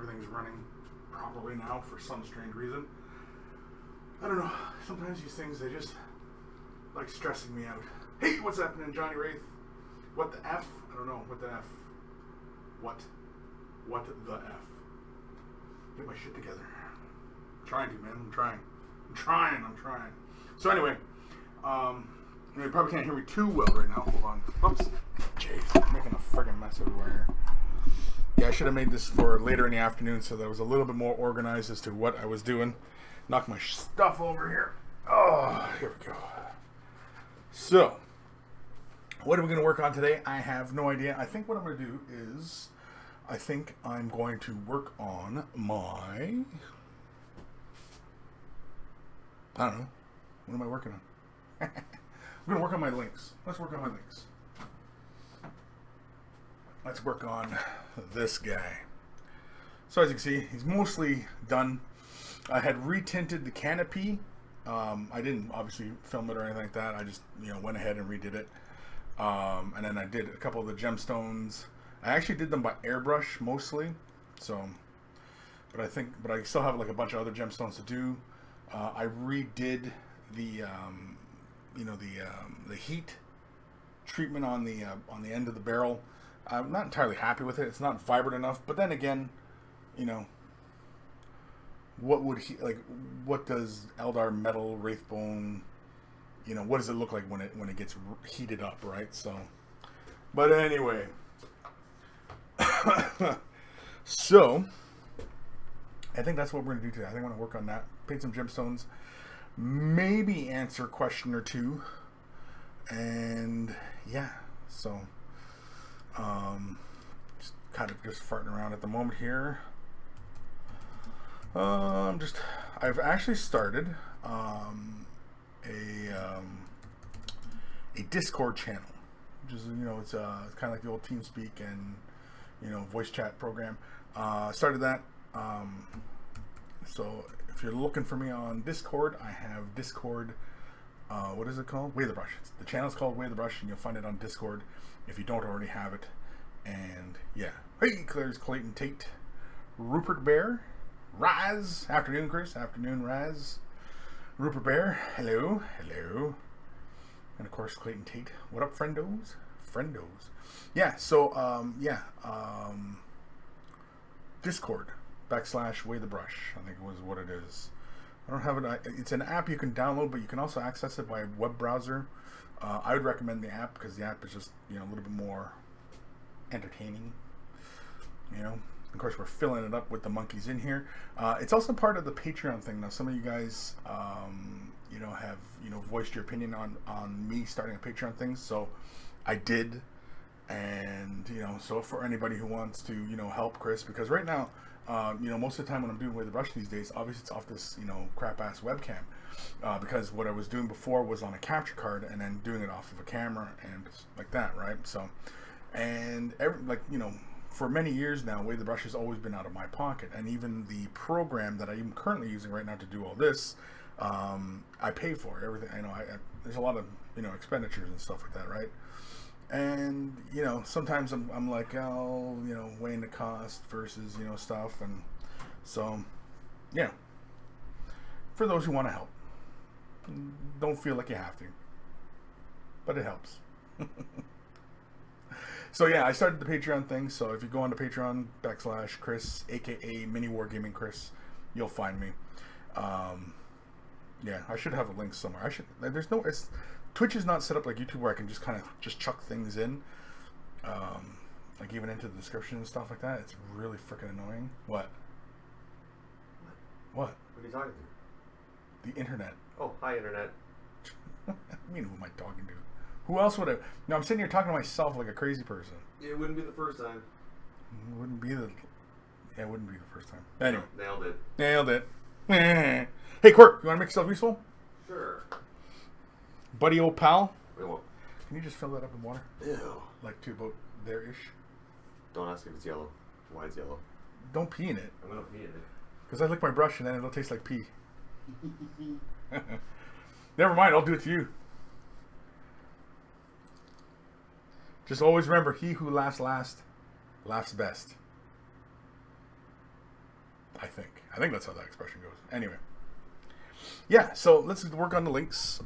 everything's running properly now for some strange reason. I don't know. Sometimes these things, they just like stressing me out. Hey, what's happening, Johnny Wraith? What the F? I don't know. What the F? What the F? Get my shit together. I'm trying to, man. I'm trying. So anyway, you probably can't hear me too well right now. Hold on. Oops. Jeez, I'm making a friggin' mess everywhere here. Yeah, I should have made this for later in the afternoon so that I was a little bit more organized as to what I was doing. Knock my stuff over here. Oh, here we go. So, what are we going to work on today? I have no idea. I think what I'm going to do is, I think I'm going to work on my, I don't know. What am I working on? I'm going to work on my links. Let's work on my links. Let's work on this guy. So as you can see, he's mostly done. I had retinted the canopy. I didn't obviously film it or anything like that. I just went ahead and redid it. And then I did a couple of the gemstones. I actually did them by airbrush mostly. So, but I still have like a bunch of other gemstones to do. I redid the the heat treatment on the end of the barrel. I'm not entirely happy with it. It's not vibrant enough. But then again, what does Eldar metal Wraithbone, what does it look like when it gets heated up, right? So, but anyway, so I think that's what we're gonna do today. I think I'm gonna work on that, paint some gemstones, maybe answer a question or two, and yeah, so just kind of farting around at the moment here. I've actually started a Discord channel, which is it's kind of like the old TeamSpeak and voice chat program. Started that. So if you're looking for me on Discord, I have Discord. What is it called? Way the Brush. The channel's called Way the Brush, and you'll find it on Discord if you don't already have it. And yeah, hey, there's Clayton Tate, Rupert Bear, Raz. Afternoon, Chris. Afternoon, Raz. Rupert Bear. Hello, hello. And of course, Clayton Tate. What up, friendos? Friendos. Yeah. So Discord / Way the Brush. I think was what it is. I don't have it. It's an app you can download, but you can also access it by a web browser. I would recommend the app because the app is just a little bit more entertaining. Of course, we're filling it up with the monkeys in here. It's also part of the Patreon thing. Now, some of you guys, have voiced your opinion on me starting a Patreon thing. So I did, and so for anybody who wants to help Chris, because right now. Most of the time when I'm doing Way the Brush these days, obviously it's off this, crap ass webcam. Because what I was doing before was on a capture card and then doing it off of a camera and like that, right? So, and for many years now, Way the Brush has always been out of my pocket. And even the program that I am currently using right now to do all this, I pay for everything. There's a lot of, expenditures and stuff like that, right? And sometimes I'm like, weighing the cost versus stuff, and so yeah. For those who want to help, don't feel like you have to, but it helps. So yeah, I started the Patreon thing. So if you go on to Patreon / Chris, aka Mini Wargaming Chris, you'll find me. Yeah, I should have a link somewhere. Twitch is not set up like YouTube where I can just kind of chuck things in, like even into the description and stuff like that. It's really freaking annoying. What? What are you talking to? The internet. Oh, hi, internet. I mean, who am I talking to? Who else would I? No, I'm sitting here talking to myself like a crazy person. It wouldn't be the first time. It wouldn't be the first time. Anyway. Nailed it. Hey, Quirk, you want to make yourself useful? Sure. Buddy old pal. We won't. Can you just fill that up in water? Ew. Like to about there-ish. Don't ask if it's yellow. Why it's yellow? Don't pee in it. I'm gonna pee in it. Because I lick my brush and then it'll taste like pee. Never mind, I'll do it to you. Just always remember, he who laughs last, laughs best. I think that's how that expression goes. Anyway. Yeah, so let's work on the links.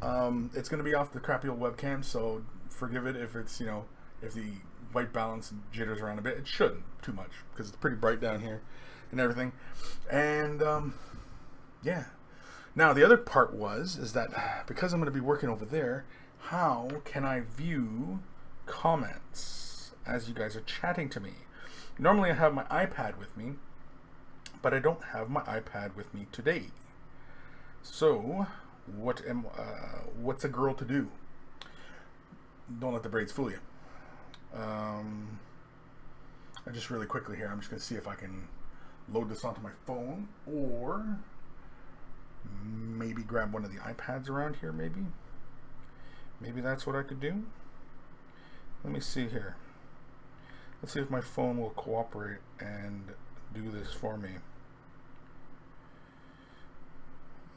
It's going to be off the crappy old webcam, so forgive it if it's, if the white balance jitters around a bit. It shouldn't too much because it's pretty bright down here and everything. And, yeah. Now, the other part is that because I'm going to be working over there, how can I view comments as you guys are chatting to me? Normally I have my iPad with me, but I don't have my iPad with me today. So, what's a girl to do? Don't let the braids fool you. I just really quickly here, I'm just going to see if I can load this onto my phone, or maybe grab one of the iPads around here, maybe. Maybe that's what I could do. Let me see here. Let's see if my phone will cooperate and do this for me.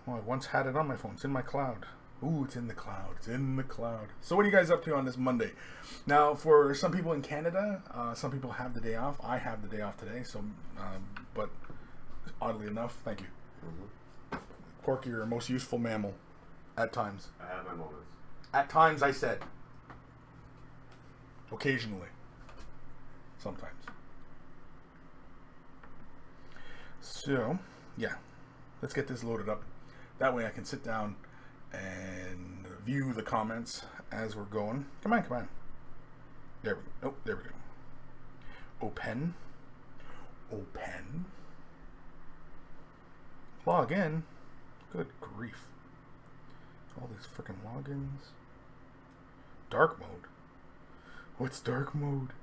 Oh, I once had it on my phone. It's in my cloud. Ooh, it's in the cloud. It's in the cloud. So what are you guys up to on this Monday? Now, for some people in Canada, some people have the day off. I have the day off today. So, but oddly enough, thank you. Porky, you're a most useful mammal. At times. I have my moments. At times, I said. Occasionally. Sometimes. So, yeah. Let's get this loaded up. That way I can sit down and view the comments as we're going. Come on, come on. There we go. Oh, there we go. Open. Open. Log in. Good grief. All these freaking logins. Dark mode. What's dark mode?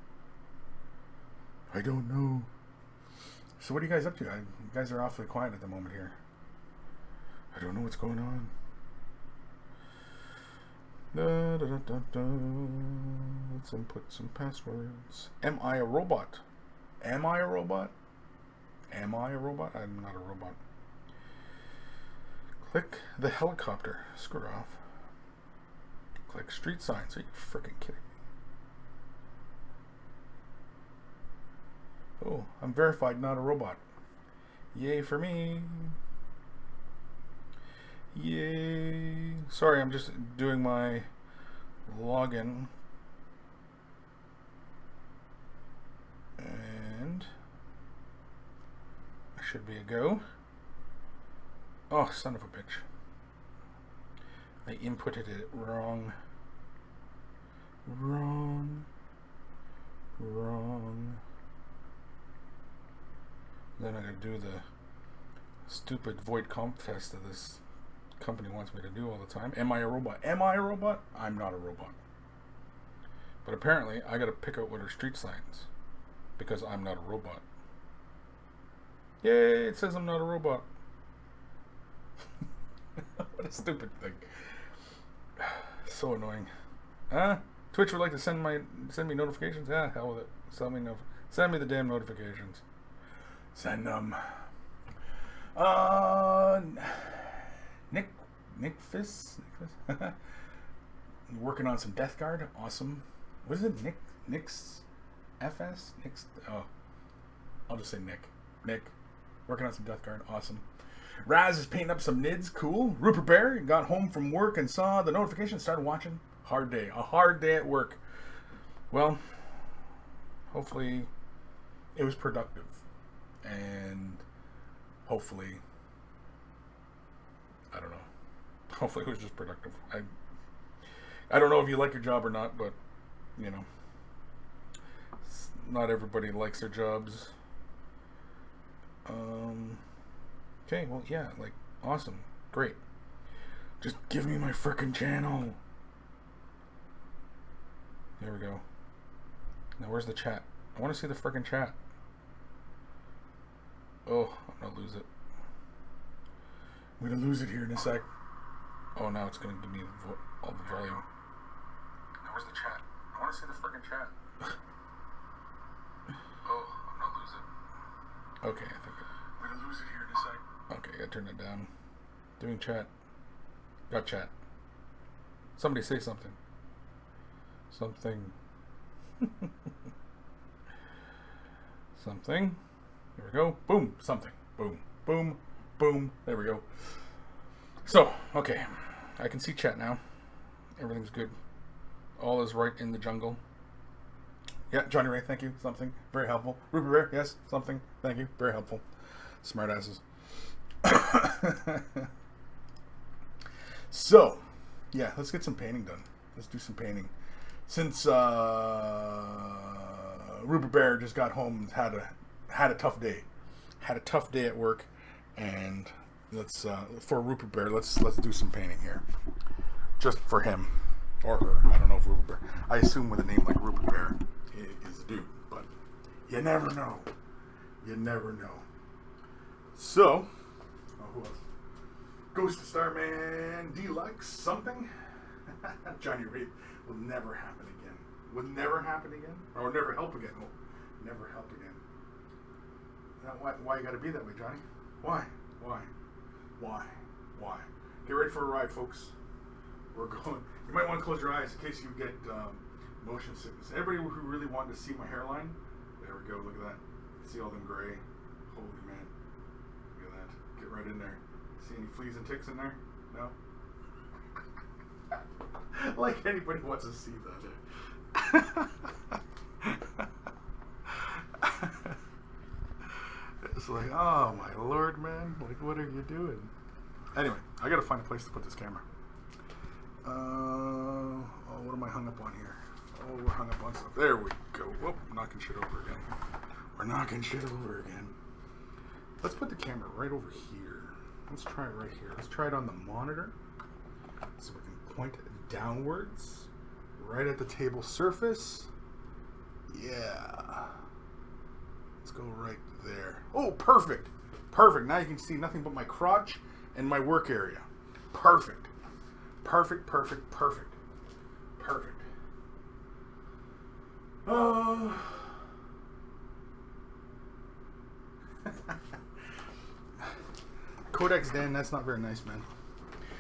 I don't know. So what are you guys up to? You guys are awfully quiet at the moment here. I don't know what's going on. Let's input some passwords. Am I a robot? Am I a robot? Am I a robot? I'm not a robot. Click the helicopter. Screw off. Click street signs. Are you freaking kidding me? Oh, I'm verified, not a robot. Yay for me. Yay. Sorry, I'm just doing my login. And I should be a go. Oh, son of a bitch. I inputted it wrong. Wrong. Then I gotta do the stupid void comp test that this company wants me to do all the time. Am I a robot? Am I a robot? I'm not a robot. But apparently, I gotta pick out what are street signs because I'm not a robot. Yay! It says I'm not a robot. What a stupid thing. So annoying. Twitch would like to send me notifications. Yeah, hell with it. Send me the damn notifications. Send them. Nick Fist. Working on some Death Guard. Awesome. What is it? Nick's FS? Nick's. Oh, I'll just say Nick. Nick. Working on some Death Guard. Awesome. Raz is painting up some nids. Cool. Rupert Bear got home from work and saw the notification. Started watching. Hard day. A hard day at work. Well, hopefully it was productive. And hopefully, I don't know. Hopefully it was just productive. I don't know if you like your job or not, but, you know, not everybody likes their jobs. Okay, well, yeah, like, awesome. Great. Just give me my frickin' channel. There we go. Now, where's the chat? I want to see the frickin' chat. Oh, I'm gonna lose it. I'm gonna lose it here in a sec. Oh, now it's gonna give me all the volume. Now, where's the chat? I want to see the frickin' chat. Oh, I'm gonna lose it. Okay, I think I'm gonna lose it here in a sec. Okay, I gotta turn it down. Doing chat. Got chat. Somebody say something. Something. Something. There we go. Boom. Something. Boom. Boom. Boom. There we go. So, okay. I can see chat now. Everything's good. All is right in the jungle. Yeah, Johnny Ray, thank you. Something. Very helpful. Ruby Rare, yes. Something. Thank you. Very helpful. Smart asses. So, yeah, let's get some painting done. Let's do some painting. Since Ruby Bear just got home, had a tough day. Had a tough day at work, and let's for Rupert Bear, let's do some painting here, just for him or her. I don't know if Rupert Bear. I assume with a name like Rupert Bear is a dude, but you never know. You never know. So, who else? Ghost of Starman Deluxe something. Johnny Reed will never happen again. Will never happen again, or never help again. Will never help again. Now, why you gotta be that way, Johnny? Why? Get ready for a ride, folks. We're going. You might want to close your eyes in case you get motion sickness. Everybody who really wanted to see my hairline, there we go. Look at that. See all them gray. Holy man. Look at that. Get right in there. See any fleas and ticks in there? No? Like anybody wants to see that. It's like, oh my lord, man. Like, what are you doing? Anyway, I gotta find a place to put this camera. Oh, what am I hung up on here? Oh, we're hung up on stuff. There we go. Whoop, knocking shit over again. We're knocking shit over again. Let's put the camera right over here. Let's try it right here. Let's try it on the monitor. So we can point downwards. Right at the table surface. Yeah. Let's go right there. Oh, perfect. Perfect. Now you can see nothing but my crotch and my work area. Perfect. Perfect. Codex Dan, that's not very nice, man.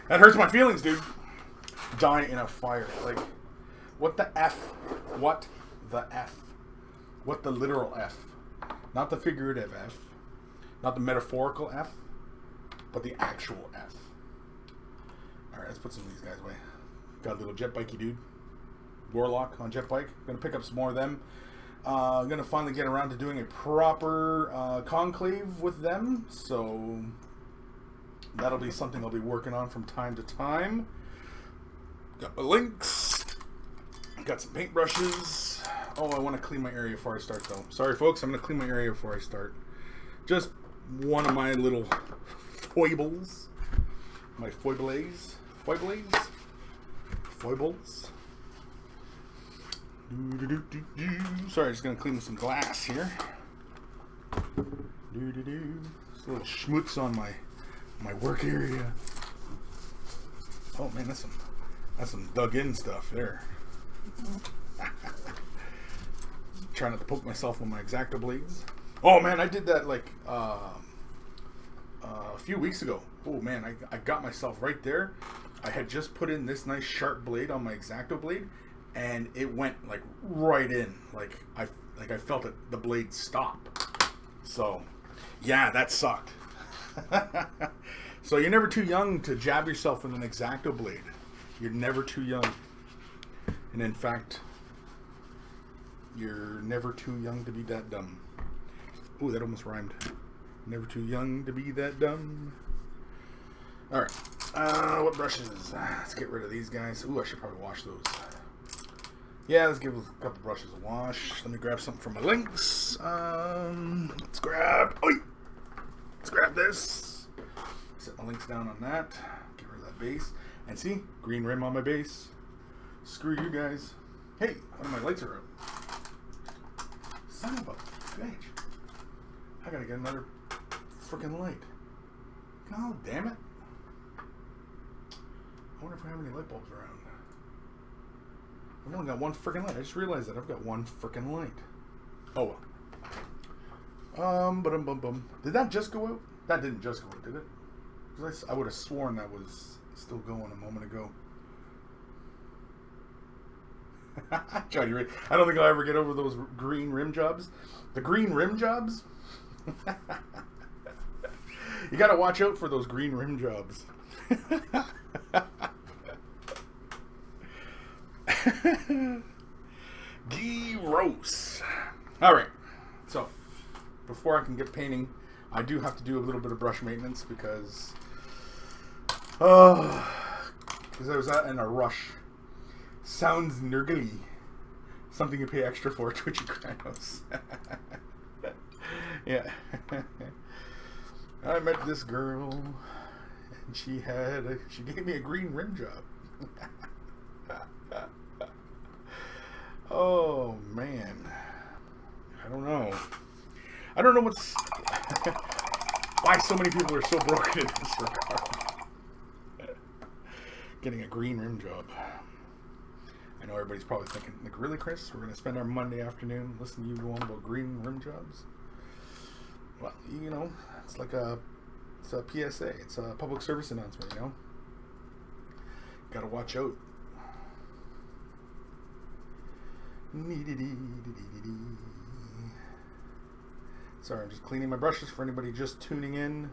That hurts my feelings, dude. Die in a fire. Like, what the F? What the F? What the literal F? Not the figurative F. Not the metaphorical F. But the actual F. Alright, let's put some of these guys away. Got a little jet bikey dude. Warlock on jet bike. Gonna pick up some more of them. Gonna finally get around to doing a proper conclave with them. So that'll be something I'll be working on from time to time. Got my links. Got some paintbrushes. Oh, I want to clean my area before I start though. Sorry folks, I'm gonna clean my area before I start. Just one of my little foibles. My foibles. Sorry, just gonna clean with some glass here. Just a little schmutz on my work area. Oh man, that's some dug in stuff there. Trying not to poke myself with my X-Acto blades. Oh man, I did that like a few weeks ago. Oh man, I got myself right there. I had just put in this nice sharp blade on my X-Acto blade, and it went like right in. Like I felt it, the blade stop. So yeah, that sucked. So you're never too young to jab yourself with an X-Acto blade. You're never too young. And in fact, you're never too young to be that dumb. Ooh, that almost rhymed. Never too young to be that dumb. Alright. What brushes? Let's get rid of these guys. Ooh, I should probably wash those. Yeah, let's give a couple brushes a wash. Let me grab something from my links. Let's grab this. Set my links down on that. Get rid of that base. And see? Green rim on my base. Screw you guys. Hey, one of my lights are out. Son of a bitch. I gotta get another freaking light. God damn it. I wonder if I have any light bulbs around. I've only got one freaking light. I just realized that I've got one freaking light. Oh well. Did that just go out? That didn't just go out, did it? Because I would have sworn that was still going a moment ago. Johnny Ray. I don't think I'll ever get over those green rim jobs. The green rim jobs? You gotta watch out for those green rim jobs. Gross. All right. So, before I can get painting, I do have to do a little bit of brush maintenance because I was in a rush. Sounds nurgly. Something you pay extra for, Twitchy Kranos. Yeah. I met this girl, and she gave me a green rim job. Oh man, I don't know what's why so many people are so broken in this regard. Getting a green rim job. I know everybody's probably thinking, like, really, Chris? We're gonna spend our Monday afternoon listening to you go on about green rim jobs? Well, you know, it's a PSA. It's a public service announcement. You know, gotta watch out. Sorry, I'm just cleaning my brushes for anybody just tuning in.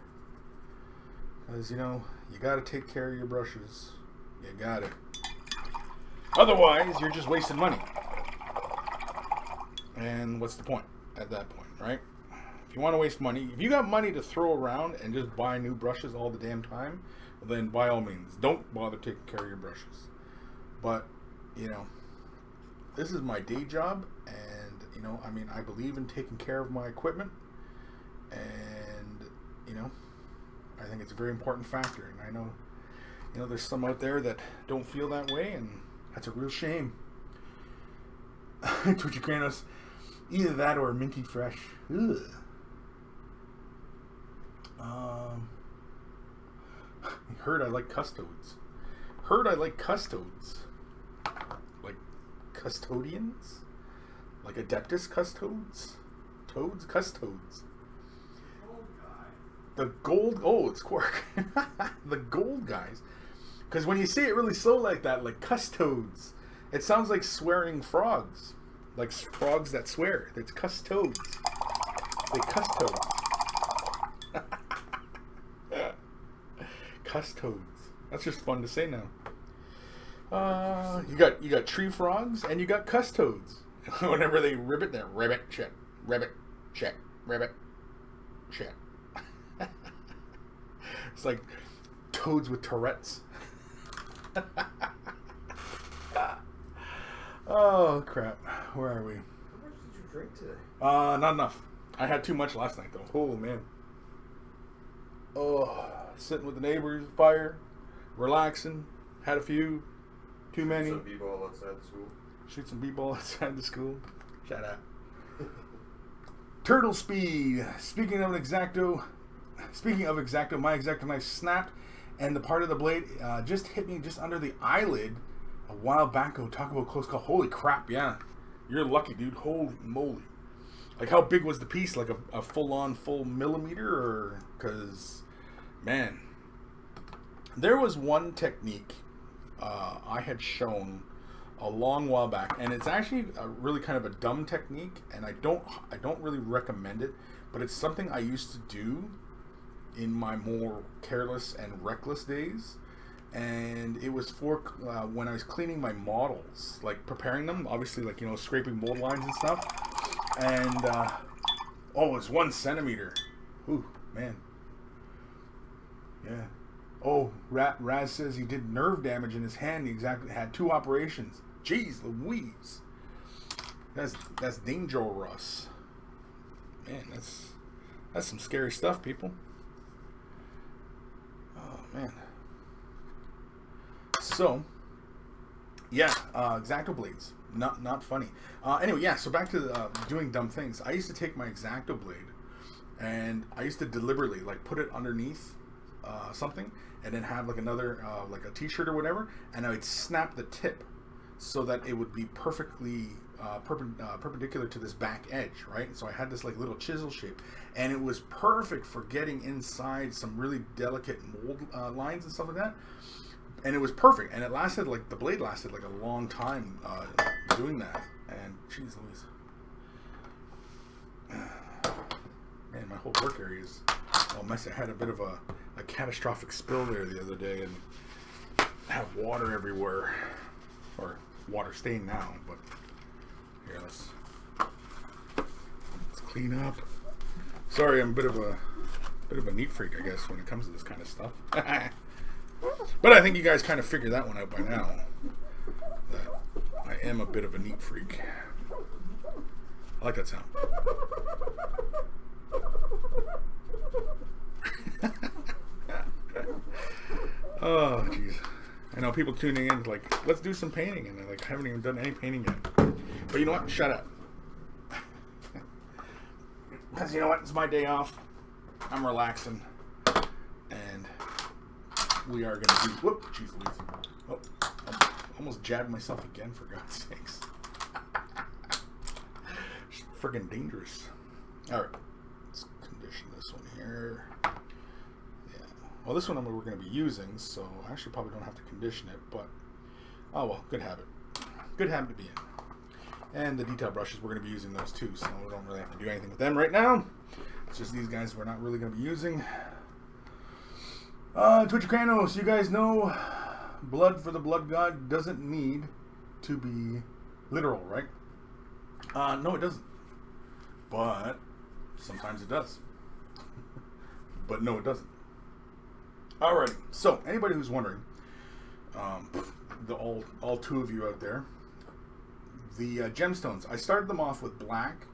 Because, you know, you got to take care of your brushes. You got it. Otherwise, you're just wasting money. And what's the point at that point, right? If you want to waste money, if you got money to throw around and just buy new brushes all the damn time, well, then by all means, don't bother taking care of your brushes. But, you know, this is my day job, and, you know, I mean, I believe in taking care of my equipment, and, you know, I think it's a very important factor, and I know, you know, there's some out there that don't feel that way, and that's a real shame. Twitchy Kranos, either that or minty fresh. Ugh. Heard I like custodes. Like custodians? Like Adeptus custodes? Custodes. The gold, oh, it's Quark. The gold guys. Because when you say it really slow like that, like custodes, it sounds like swearing frogs. Like frogs that swear. It's custodes. They custodes. Custodes. That's just fun to say now. You got tree frogs and you got custodes. Whenever they ribbit, they're ribbit, check, ribbit, check, ribbit, check. It's like toads with Tourette's. Oh crap! Where are we? How much did you drink today? Not enough. I had too much last night though. Oh man. Oh, sitting with the neighbors, fire, relaxing. Had a few. Too many. Some b-ball outside the school. Shoot some b-ball outside the school. Shut up. Turtle speed. Speaking of X-Acto, my X-Acto knife snapped, and the part of the blade just hit me just under the eyelid a while back ago. Talk about close call. Holy crap! Yeah, you're lucky, dude. Holy moly! Like, how big was the piece? Like a full millimeter, or because, man, there was one technique I had shown a long while back, and it's actually a really kind of a dumb technique, and I don't really recommend it, but it's something I used to do in my more careless and reckless days, and it was for when I was cleaning my models, like preparing them, obviously, like, you know, scraping mold lines and stuff, and oh, it was 1 centimeter. Ooh, man. Yeah. Oh, Raz says he did nerve damage in his hand. He exactly had 2 operations. Jeez Louise. That's dangerous. Man, that's some scary stuff, people. Oh man. So, yeah, X-Acto blades. Not funny. Anyway, yeah. So back to doing dumb things. I used to take my X-Acto blade, and I used to deliberately like put it underneath something, and then have like another like a t-shirt or whatever, and I would snap the tip so that it would be perfectly perpendicular to this back edge, right? So I had this like little chisel shape, and it was perfect for getting inside some really delicate mold lines and stuff like that, and it was perfect, and it lasted, like, the blade lasted like a long time doing that. And jeez Louise, man, my whole work area is all messy. I had a bit of a catastrophic spill there the other day and have water everywhere, or water stain now. But here, let's clean up. Sorry, I'm a bit of a neat freak, I guess, when it comes to this kind of stuff. But I think you guys kind of figured that one out by now, that I am a bit of a neat freak. I like that sound. Oh, jeez. I know people tuning in like, let's do some painting, and they're like, I haven't even done any painting yet. But you know what? Shut up. Because you know what? It's my day off. I'm relaxing. And we are going to do... Whoop! Jeez Louise. Oh, I almost jabbed myself again, for God's sakes. It's friggin' dangerous. Alright. Let's condition this one here. Yeah. Well, this one we're going to be using, so I actually probably don't have to condition it, but... Oh, well. Good habit. Good habit to be in. And the detail brushes, we're going to be using those too, so we don't really have to do anything with them right now. It's just these guys we're not really going to be using. Twitchicanos, you guys know blood for the blood god doesn't need to be literal, right? No, it doesn't. But sometimes it does. But no, it doesn't. Alrighty, so anybody who's wondering, all two of you out there, the gemstones, I started them off with black,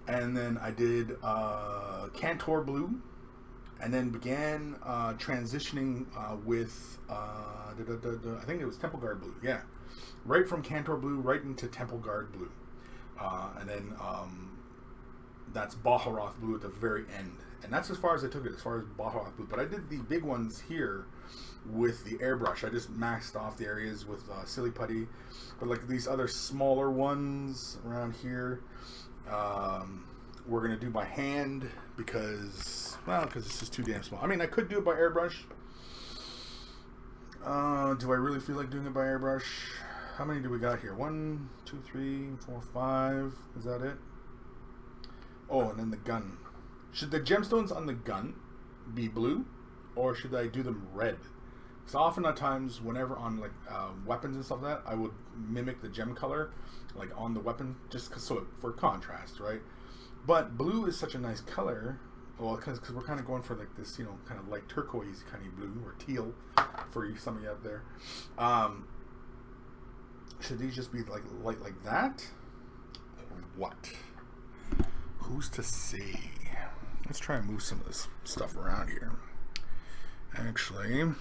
and then I did Cantor blue, and then began transitioning with I think it was Temple Guard blue. Yeah, right from Cantor blue right into Temple Guard blue, and then that's Baharoth blue at the very end, and that's as far as I took it, as far as Baharoth blue. But I did the big ones here with the airbrush. I just maxed off the areas with silly putty, but like these other smaller ones around here, we're gonna do by hand because this is too damn small. I mean, I could do it by airbrush. Do I really feel like doing it by airbrush? How many do we got here? 1, 2, 3, 4, 5. Is that it? Oh, and then the gun. Should the gemstones on the gun be blue, or should I do them red? So oftentimes, whenever on like weapons and stuff like that, I would mimic the gem color, like on the weapon, just for contrast, right? But blue is such a nice color, well, because we're kind of going for like this, kind of like turquoise kind of blue, or teal, for some of you out there. Should these just be like light like that, or what? Who's to say? Let's try and move some of this stuff around here. Actually,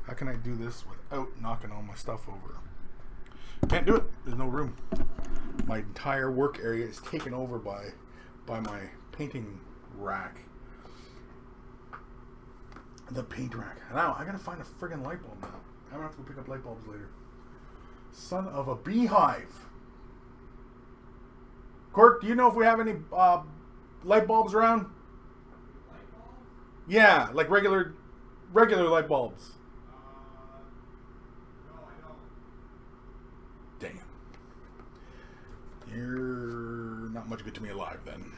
how can I do this without knocking all my stuff over? Can't do it. There's no room. My entire work area is taken over by my painting rack. The paint rack. Now, I gotta find a friggin' light bulb now. I'm gonna have to go pick up light bulbs later. Son of a beehive. Quirk, do you know if we have any light bulbs around? Light bulbs? Yeah, like regular light bulbs. No, I don't. Damn. You're not much good to me alive then.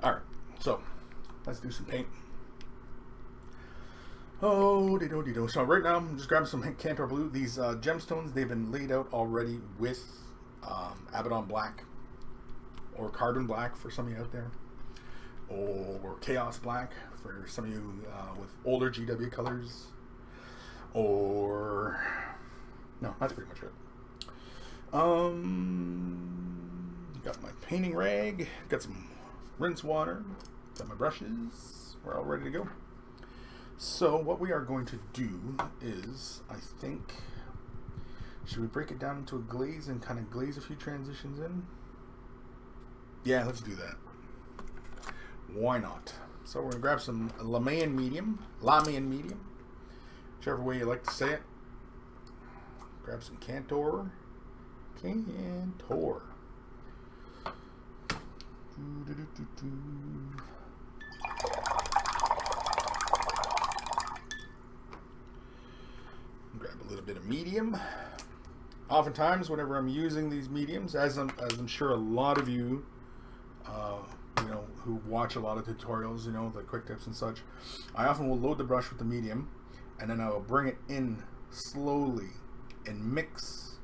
Alright, so let's do some paint. Oh, de-do. So right now, I'm just grabbing some Cantor blue. These gemstones, they've been laid out already with Abaddon black, or carbon black for some of you out there, or chaos black for some of you with older GW colors, or no, that's pretty much it. Got my painting rag, got some rinse water, got my brushes. We're all ready to go. So what we are going to do is, I think, should we break it down into a glaze and kind of glaze a few transitions in? Yeah, let's do that. Why not? So we're going to grab some Lamian medium, whichever way you like to say it. Grab some Cantor. Grab a little bit of medium. Oftentimes, whenever I'm using these mediums, as I'm sure a lot of you you know, who watch a lot of tutorials, you know, the quick tips and such, I often will load the brush with the medium, and then I will bring it in slowly and mix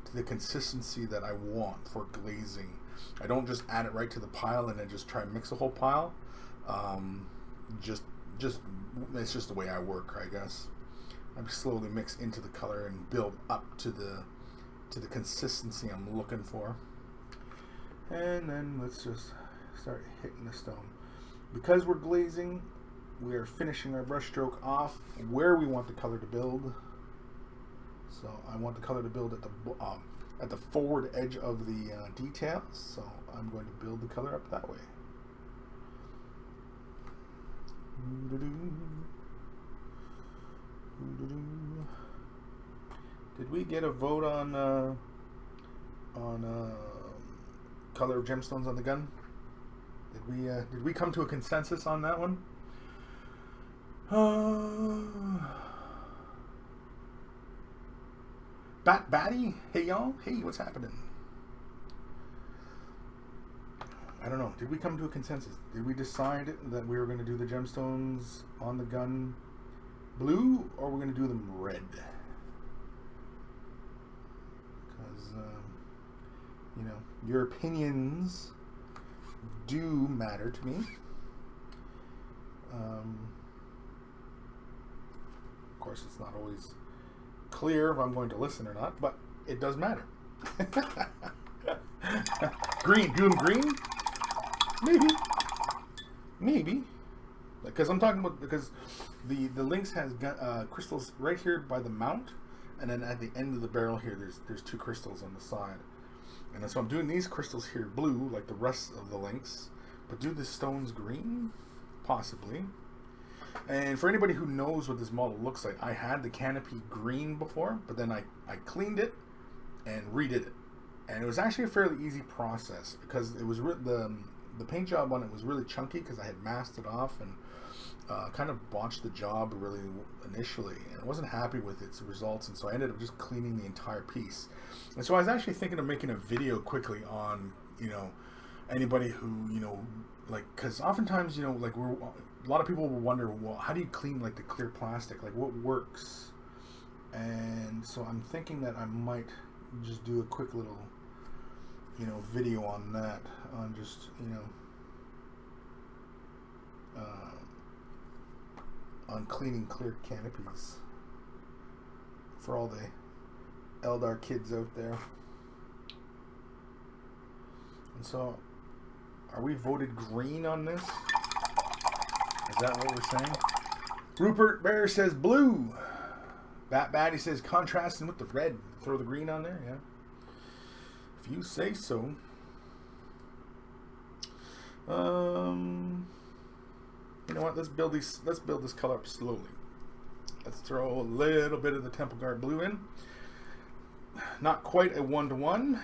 to the consistency that I want for glazing. I don't just add it right to the pile and then just try and mix the whole pile. Just it's just the way I work, I guess. I slowly mix into the color and build up to the consistency I'm looking for. And then let's just start hitting the stone. Because we're glazing, we are finishing our brush stroke off where we want the color to build. So I want the color to build at the forward edge of the details. So I'm going to build the color up that way. Did we get a vote on color of gemstones on the gun? Did we come to a consensus on that one? Batty? Hey y'all? Hey, what's happening? I don't know. Did we come to a consensus? Did we decide that we were going to do the gemstones on the gun blue, or we're going to do them red? Because, you know, your opinions do matter to me. Of course, it's not always clear if I'm going to listen or not, but it does matter. Green, do them green? Maybe, because I'm talking about, because the Lynx has crystals right here by the mount, and then at the end of the barrel here, there's two crystals on the side, and so I'm doing these crystals here blue like the rest of the Lynx, but do the stones green, possibly. And for anybody who knows what this model looks like, I had the canopy green before, but then I cleaned it and redid it, and it was actually a fairly easy process because it was the paint job on it was really chunky because I had masked it off and kind of botched the job really initially, and I wasn't happy with its results, and so I ended up just cleaning the entire piece. And so I was actually thinking of making a video quickly on, you know, anybody who, you know, like, because oftentimes, you know, like, a lot of people will wonder, well, how do you clean like the clear plastic, like what works? And so I'm thinking that I might just do a quick little, you know, video on that, on just, you know, on cleaning clear canopies for all the Eldar kids out there. And so, are we voted green on this? Is that what we're saying? Rupert Bear says blue. Batty says contrasting with the red. Throw the green on there, yeah. If you say so. You know what? Let's build this color up slowly. Let's throw a little bit of the Temple Guard blue in. Not quite a 1-to-1.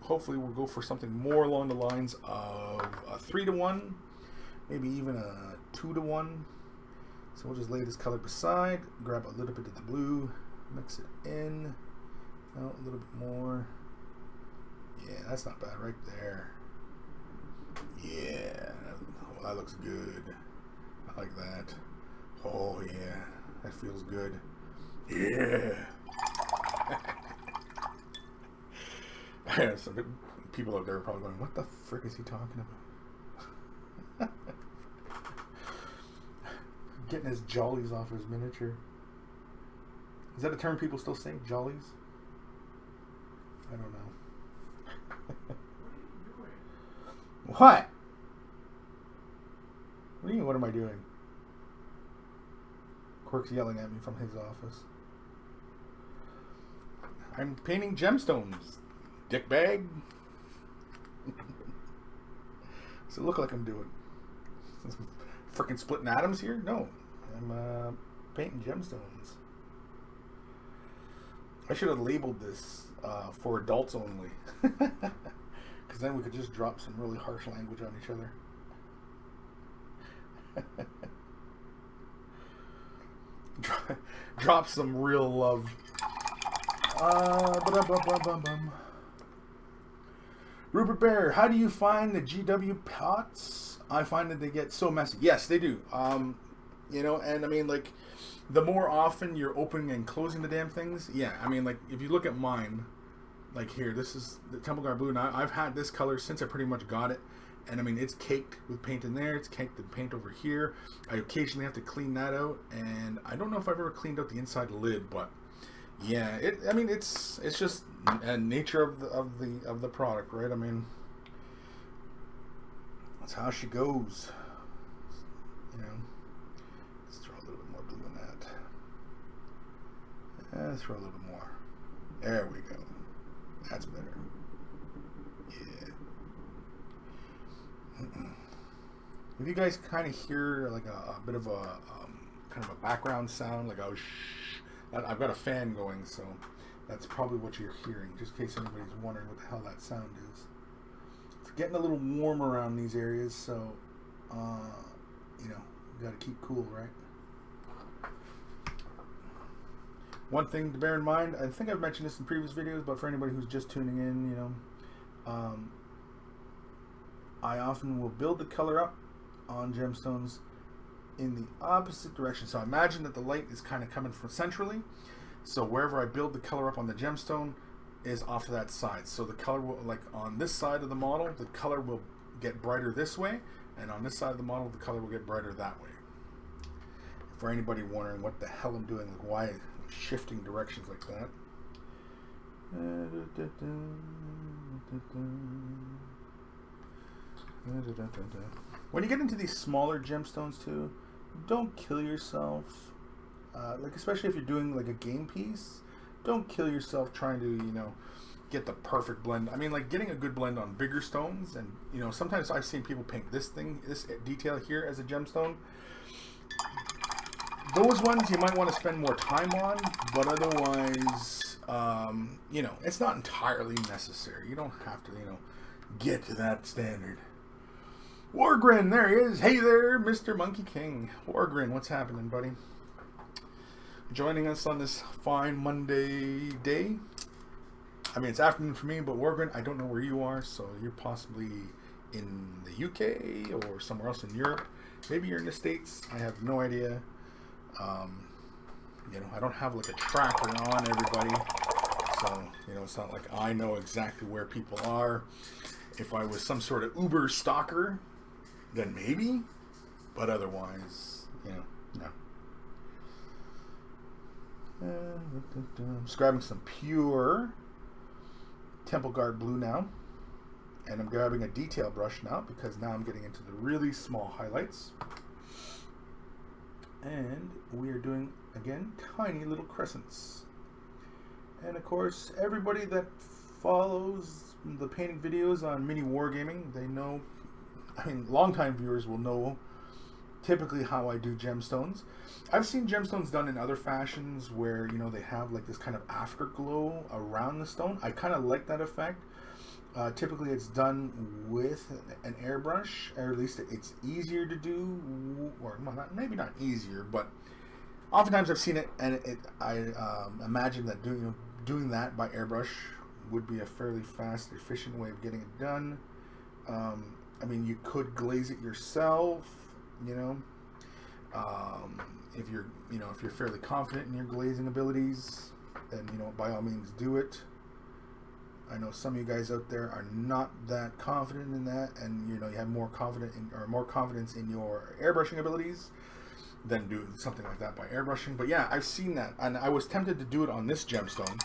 Hopefully we'll go for something more along the lines of a 3-to-1, maybe even a 2-to-1. So we'll just lay this color beside, grab a little bit of the blue, mix it in. Oh, a little bit more. Yeah, that's not bad right there. Yeah, well, that looks good. I like that. Oh yeah, that feels good. Yeah. Some people out there are probably going, what the frick is he talking about? Getting his jollies off his miniature. Is that a term people still say? Jollies? I don't know. What? What do you mean, what am I doing? Quirk's yelling at me from his office. I'm painting gemstones, dickbag. Does it look like I'm doing? Freaking splitting atoms here? No. I'm painting gemstones. I should have labeled this for adults only. Because then we could just drop some really harsh language on each other. Drop some real love. Rupert Bear, how do you find the GW pots? I find that they get so messy. Yes, they do. You know, and I mean, like, the more often you're opening and closing the damn things, yeah. I mean, like, if you look at mine, like here, this is the Temple Guard Blue. And I've had this color since I pretty much got it. And I mean, it's caked with paint in there. It's caked with paint over here. I occasionally have to clean that out. And I don't know if I've ever cleaned out the inside lid, but yeah, I mean, it's just a nature of the product, right? I mean, that's how she goes. You know, let's throw a little bit more blue in that. Let's throw a little bit more. There we go. That's better. Yeah. If you guys kind of hear like a bit of a kind of a background sound, like oh shh, I've got a fan going, so that's probably what you're hearing. Just in case anybody's wondering what the hell that sound is. It's getting a little warm around these areas, so you know, you got to keep cool, right? One thing to bear in mind, I think I've mentioned this in previous videos, but for anybody who's just tuning in, you know, I often will build the color up on gemstones in the opposite direction. So imagine that the light is kind of coming from centrally. So wherever I build the color up on the gemstone is off to that side. So the color will, like on this side of the model, the color will get brighter this way, and on this side of the model, the color will get brighter that way. For anybody wondering what the hell I'm doing, like why I'm shifting directions like that. When you get into these smaller gemstones too, don't kill yourself. Like especially if you're doing like a game piece, don't kill yourself trying to, you know, get the perfect blend. I mean, like getting a good blend on bigger stones, and you know, sometimes I've seen people paint this detail here as a gemstone. Those ones you might want to spend more time on, but otherwise, you know, it's not entirely necessary. You don't have to, you know, get to that standard. Wargrin, there he is. Hey there, Mr. Monkey King. Wargrin, what's happening, buddy? Joining us on this fine Monday day. I mean, it's afternoon for me, but Wargrin, I don't know where you are, so you're possibly in the UK or somewhere else in Europe. Maybe you're in the States. I have no idea. You know, I don't have like a tracker on everybody, so you know, it's not like I know exactly where people are. If I was some sort of Uber stalker, then maybe, but otherwise, you know, no. I'm just grabbing some pure Temple Guard Blue now, and I'm grabbing a detail brush now because now I'm getting into the really small highlights. And we are doing, again, tiny little crescents. And of course, everybody that follows the painting videos on Mini Wargaming, they know, I mean, longtime viewers will know typically how I do gemstones. I've seen gemstones done in other fashions where, you know, they have like this kind of afterglow around the stone. I kind of like that effect. Typically it's done with an airbrush, or at least it's easier to do, or well, maybe not easier, but oftentimes I've seen it, and I imagine that doing that by airbrush would be a fairly fast, efficient way of getting it done. I mean, you could glaze it yourself, you know, if you're fairly confident in your glazing abilities, then, you know, by all means do it. I know some of you guys out there are not that confident in that, and you know, you have more confidence in your airbrushing abilities, then do something like that by airbrushing. But yeah, I've seen that, and I was tempted to do it on this gemstone.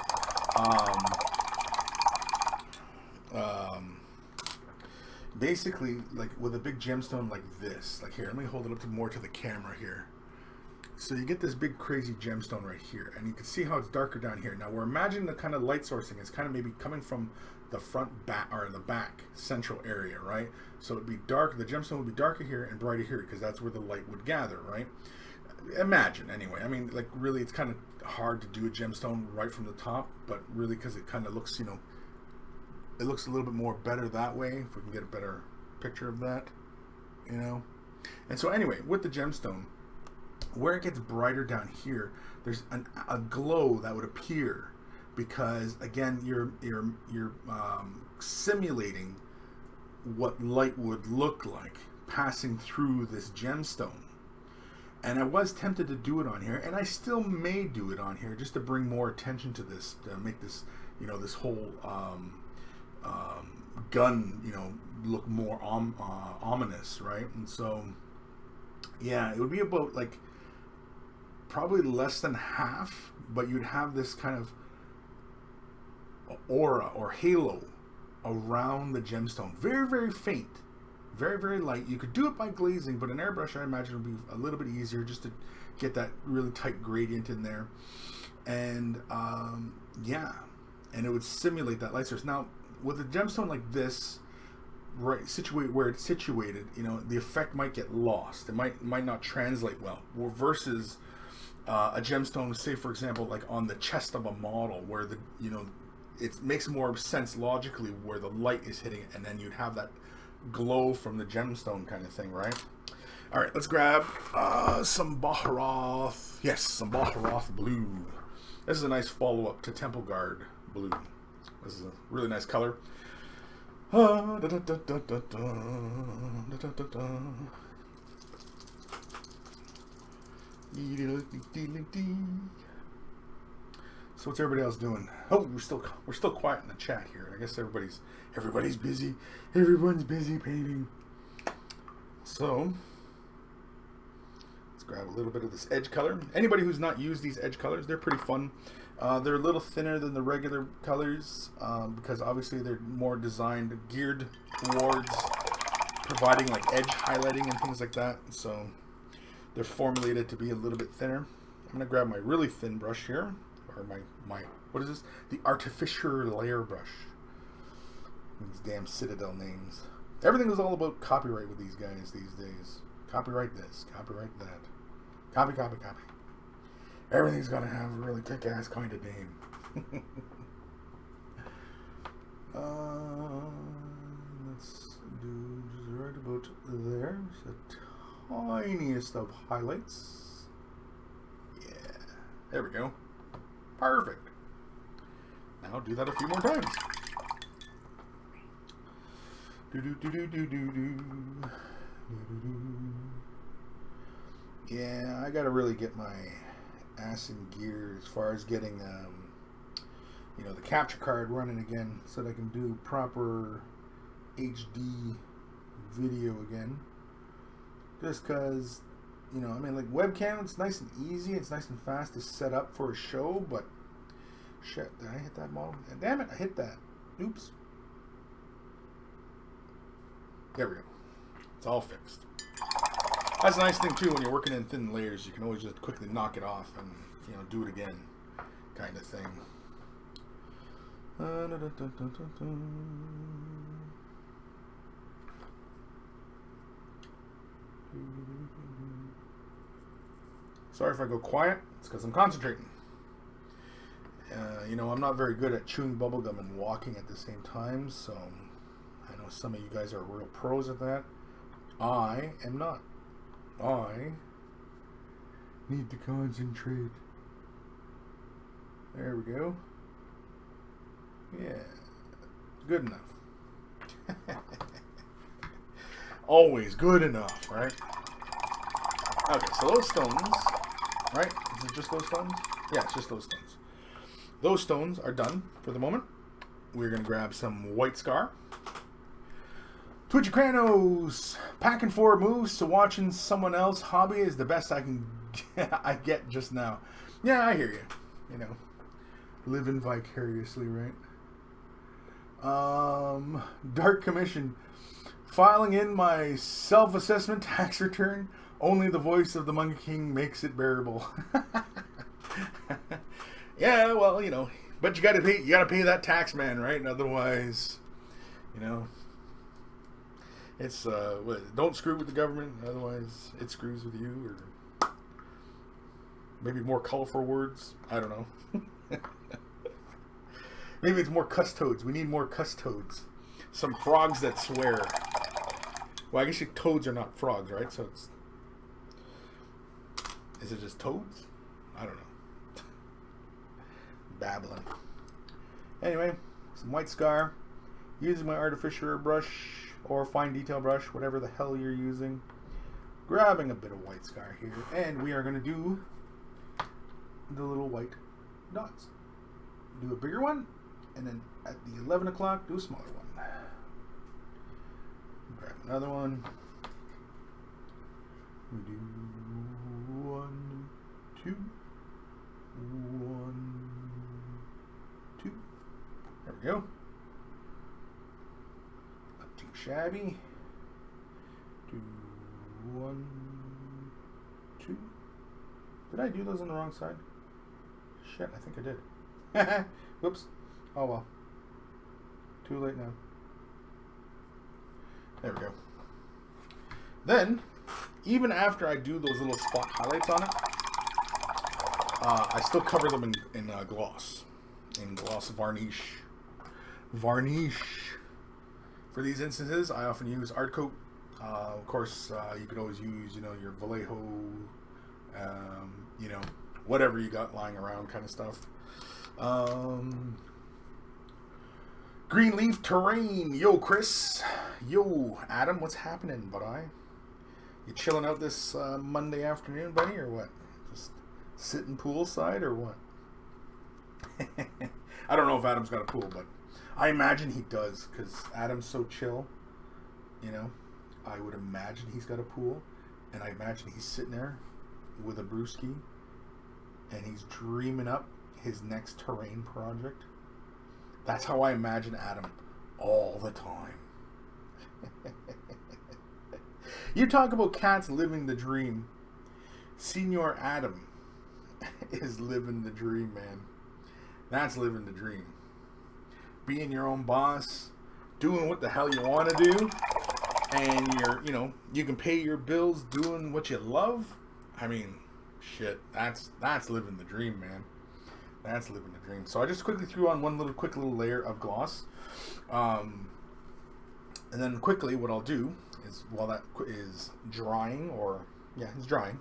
Basically, like with a big gemstone like this, like here, let me hold it up more to the camera here. So you get this big crazy gemstone right here, and you can see how it's darker down here. Now we're imagining the kind of light sourcing is kind of maybe coming from the front back, or the back central area, right? So it'd be dark, the gemstone would be darker here and brighter here because that's where the light would gather, right? Imagine, anyway. I mean, like really it's kind of hard to do a gemstone right from the top, but really because it kind of looks, you know, it looks a little bit more better that way, if we can get a better picture of that, you know? And so anyway, with the gemstone, where it gets brighter down here, there's a glow that would appear because, again, you're simulating what light would look like passing through this gemstone. And I was tempted to do it on here, and I still may do it on here just to bring more attention to this, to make this, you know, this whole gun, you know, look more ominous, right? And so, yeah, it would be about like probably less than half, but you'd have this kind of aura or halo around the gemstone. Very, very faint. Very, very light. You could do it by glazing, but an airbrush I imagine would be a little bit easier just to get that really tight gradient in there. And yeah, and it would simulate that light source. Now, with a gemstone like this, right, situate where it's situated, you know, the effect might get lost. It might not translate well. Versus a gemstone, say for example, like on the chest of a model, where the, you know, it makes more sense logically where the light is hitting it, and then you'd have that glow from the gemstone kind of thing, right? All right, let's grab some Baharoth. Yes, some Baharoth blue. This is a nice follow-up to Temple Guard blue. This is a really nice color. So what's everybody else doing? Oh, we're still quiet in the chat here. I guess everybody's busy. Everyone's busy painting. So let's grab a little bit of this edge color. Anybody who's not used these edge colors, they're pretty fun. They're a little thinner than the regular colors because obviously they're more geared towards providing like edge highlighting and things like that. So they're formulated to be a little bit thinner. I'm gonna grab my really thin brush here, or my what is this? The Artificer Layer Brush. These damn Citadel names. Everything is all about copyright with these guys these days. Copyright this, copyright that. Copy. Everything's gotta have a really kick-ass kind of name. Let's do just right about there. It's the tiniest of highlights. Yeah, there we go. Perfect. Now do that a few more times. Yeah, I gotta really get my ass in gear as far as getting you know, the capture card running again so that I can do proper HD video again. Just cause, you know, I mean, like webcam, it's nice and easy, it's nice and fast to set up for a show, but shit, did I hit that model? Damn it, I hit that. Oops. There we go. It's all fixed. That's a nice thing too when you're working in thin layers. You can always just quickly knock it off and, you know, do it again, kind of thing. Sorry if I go quiet. It's because I'm concentrating. You know, I'm not very good at chewing bubblegum and walking at the same time, so I know some of you guys are real pros at that. I am not. I need to concentrate. There we go. Yeah. Good enough. Always good enough, right? Okay, so those stones, right? Is it just those stones? Yeah, it's just those stones. Those stones are done for the moment. We're going to grab some white scar. Twitchy Kranos, packing 4 moves, so watching someone else hobby is the best I get just now. Yeah, I hear you. You know, living vicariously, right? Dark Commission, filing in my self-assessment tax return. Only the voice of the Monkey King makes it bearable. Yeah, well, you know, but you gotta pay that tax man, right? And otherwise, you know, it's don't screw with the government, otherwise it screws with you. Or maybe more colorful words, I don't know. Maybe it's more custodes. We need more custodes. Some frogs that swear. Well, I guess toads are not frogs, right? So it's, is it just toads? I don't know. Babbling. Anyway, some white scar. using my artificial brush or fine detail brush, whatever the hell you're using. Grabbing a bit of white scar here, and we are going to do the little white dots. Do a bigger one, and then at the 11 o'clock, do a smaller one. Grab another one. We do 1, 2, 1, 2. There we go. Not too shabby. Do 1, 2. Did I do those on the wrong side? Shit, I think I did. Whoops. Oh well. Too late now. There we go. Then, even after I do those little spot highlights on it, I still cover them in gloss. In gloss varnish. Varnish. For these instances, I often use Art Coat. Of course, you could always use, your Vallejo, whatever you got lying around kind of stuff. Greenleaf Terrain. Yo, Chris. Yo, Adam, what's happening, buddy? You chilling out this Monday afternoon, buddy, or what? Just sitting poolside, or what? I don't know if Adam's got a pool, but I imagine he does, because Adam's so chill, I would imagine he's got a pool, and I imagine he's sitting there with a brewski, and he's dreaming up his next terrain project. That's how I imagine Adam all the time. You talk about cats living the dream. Senior Adam is living the dream, man. That's living the dream. Being your own boss, doing what the hell you want to do, and you can pay your bills doing what you love. I mean, shit, that's living the dream, man. That's living the dream. So I just quickly threw on one quick little layer of gloss. And then quickly what I'll do is, while that is drying, it's drying,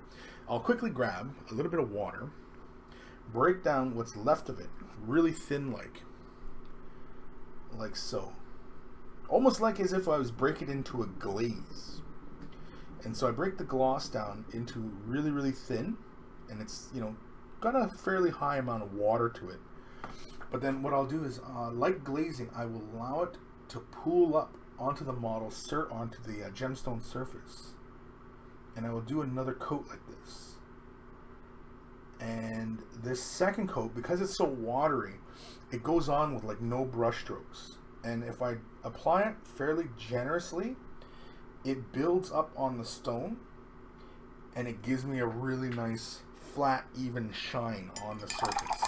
I'll quickly grab a little bit of water, break down what's left of it, really thin like so. Almost like as if I was breaking it into a glaze. And so I break the gloss down into really, really thin, and it's, got a fairly high amount of water to it. But then what I'll do is, like glazing, I will allow it to pool up onto the model, onto the gemstone surface. And I will do another coat like this. And this second coat, because it's so watery, it goes on with no brush strokes. And if I apply it fairly generously, it builds up on the stone, and it gives me a really nice flat, even shine on the surface.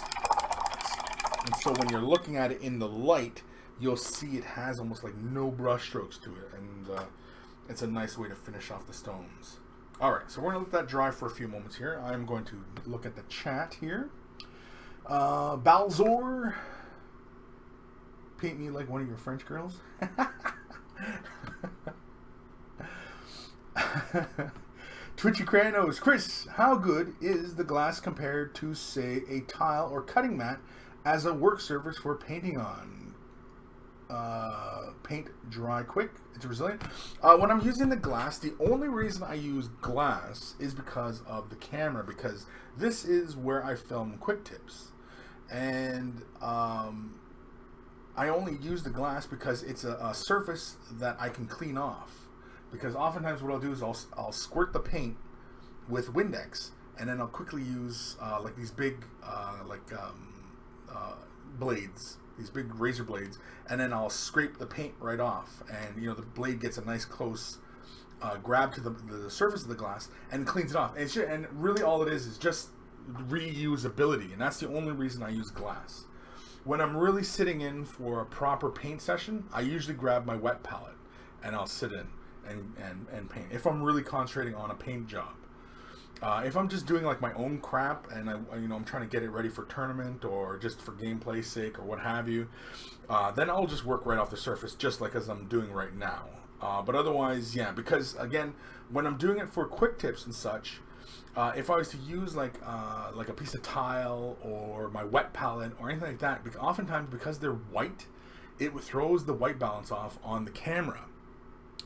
And so when you're looking at it in the light, you'll see it has almost no brush strokes to it, and it's a nice way to finish off the stones. Alright, so we're going to let that dry for a few moments here. I'm going to look at the chat here. Balzor, paint me like one of your French girls. Twitchy Kranos, Chris, how good is the glass compared to, say, a tile or cutting mat as a work surface for painting on? Paint dry quick. It's resilient. When I'm using the glass, the only reason I use glass is because of the camera, because this is where I film quick tips. And I only use the glass because it's a surface that I can clean off. Because oftentimes what I'll do is I'll squirt the paint with Windex, and then I'll quickly use these big blades, these big razor blades, and then I'll scrape the paint right off, and the blade gets a nice close grab to the surface of the glass and cleans it off. And really all it is just reusability, and that's the only reason I use glass. When I'm really sitting in for a proper paint session, I usually grab my wet palette and I'll sit in and paint if I'm really concentrating on a paint job. If I'm just doing my own crap and I'm trying to get it ready for tournament or just for gameplay's sake or what have you, then I'll just work right off the surface, just as I'm doing right now. But otherwise, yeah, because again, when I'm doing it for quick tips and such, if I was to use like a piece of tile or my wet palette or anything like that, oftentimes because they're white, it throws the white balance off on the camera.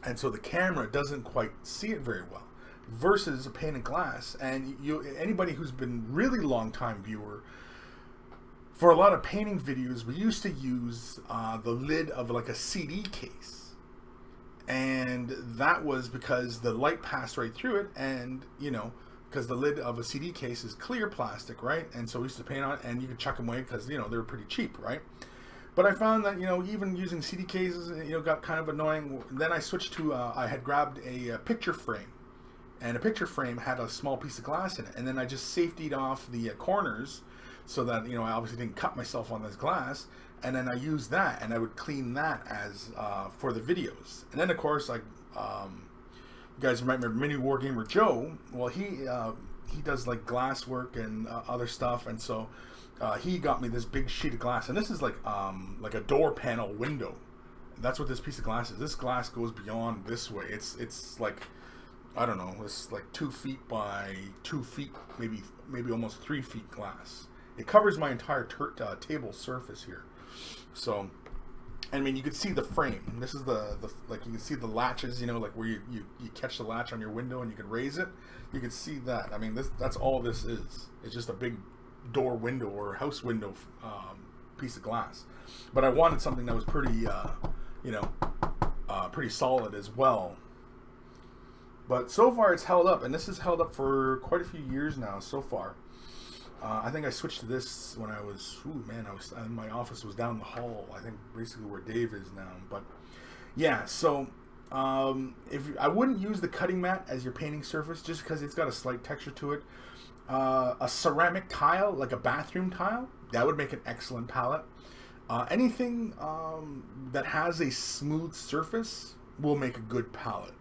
And so the camera doesn't quite see it very well. Versus a painted glass. And anybody who's been really long time viewer, for a lot of painting videos, we used to use the lid of like a CD case. And that was because the light passed right through it, and because the lid of a CD case is clear plastic, right? And so we used to paint on it, and you could chuck them away because they were pretty cheap, right? But I found that even using CD cases got kind of annoying. Then I switched to I had grabbed a picture frame, and a picture frame had a small piece of glass in it, and then I just safetied off the corners so that I obviously didn't cut myself on this glass. And then I used that, and I would clean that as for the videos. And then of course, like you guys remember Mini Wargamer Joe? Well, he does like glass work and other stuff, and so he got me this big sheet of glass, and this is like a door panel window. That's what this piece of glass is. This glass goes beyond this way. It's like, I don't know, it's like 2 feet by 2 feet, maybe almost 3 feet glass. It covers my entire table surface here. So, I mean, you can see the frame. This is the like, you can see the latches, like where you catch the latch on your window and you can raise it. You can see that. I mean, that's all this is. It's just a big door window or house window piece of glass. But I wanted something that was pretty, pretty solid as well. But so far it's held up, and this has held up for quite a few years now so far. I think I switched to this when I was, my office was down the hall. I think basically where Dave is now. But yeah, so I wouldn't use the cutting mat as your painting surface just because it's got a slight texture to it. A ceramic tile, like a bathroom tile, that would make an excellent palette. Anything that has a smooth surface will make a good palette.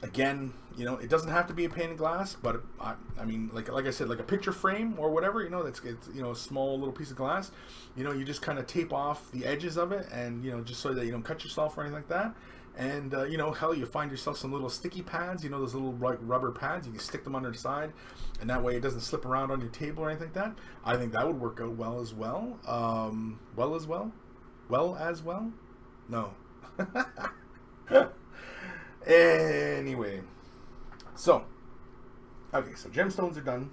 Again, it doesn't have to be a painted glass, but I mean, like I said, like a picture frame or whatever, it's a small little piece of glass. You just kind of tape off the edges of it, and just so that you don't cut yourself or anything like that. And hell, you find yourself some little sticky pads, those little like rubber pads. You can stick them under the side, and that way it doesn't slip around on your table or anything like that. I think that would work out well as well. No. Anyway, so gemstones are done.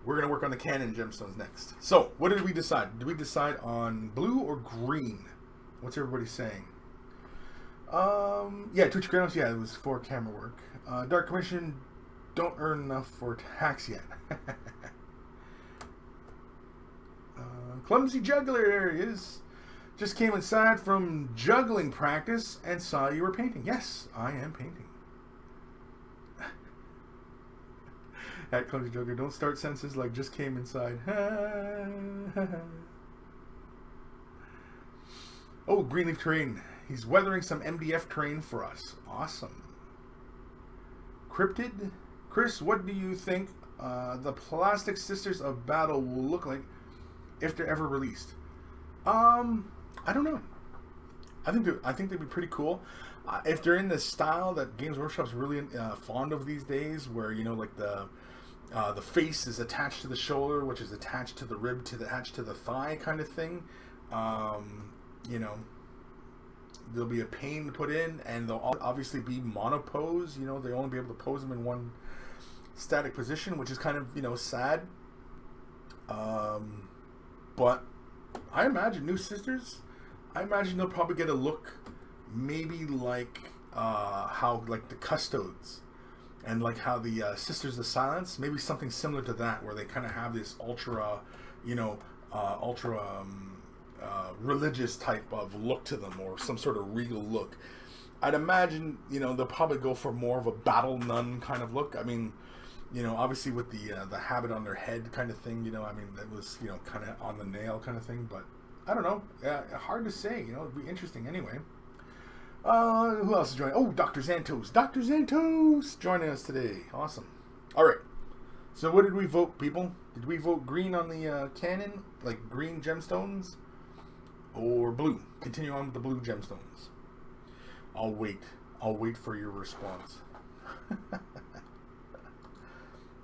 We're gonna work on the Canon gemstones next. So what did we decide? Did we decide on blue or green? What's everybody saying? Yeah, 2 grams. Yeah, it was for camera work. Dark Commission don't earn enough for tax yet. Clumsy Juggler is. Just came inside from juggling practice and saw you were painting. Yes, I am painting. At Clumsy Juggler, don't start sentences like just came inside. Oh, Greenleaf Terrain. He's weathering some MDF terrain for us. Awesome. Cryptid. Chris, what do you think the Plastic Sisters of Battle will look like if they're ever released? I don't know. I think they'd be pretty cool if they're in the style that Games Workshop's really fond of these days, where like the face is attached to the shoulder, which is attached to the rib, attached to the thigh, kind of thing. There'll be a pane to put in, and they'll obviously be monopose. They only be able to pose them in one static position, which is kind of sad. But I imagine new sisters. I imagine they'll probably get a look, maybe like how like the Custodes, and like how the Sisters of Silence, maybe something similar to that, where they kind of have this ultra religious type of look to them, or some sort of regal look. I'd imagine they'll probably go for more of a battle nun kind of look. I mean, obviously with the habit on their head kind of thing, I mean, that was kind of on the nail kind of thing, but I don't know. Hard to say. It'd be interesting anyway. Who else is joining? Oh, Dr. Xantos. Dr. Xantos joining us today. Awesome. All right. So what did we vote, people? Did we vote green on the Canon, like green gemstones, or blue? Continue on with the blue gemstones. I'll wait. I'll wait for your response.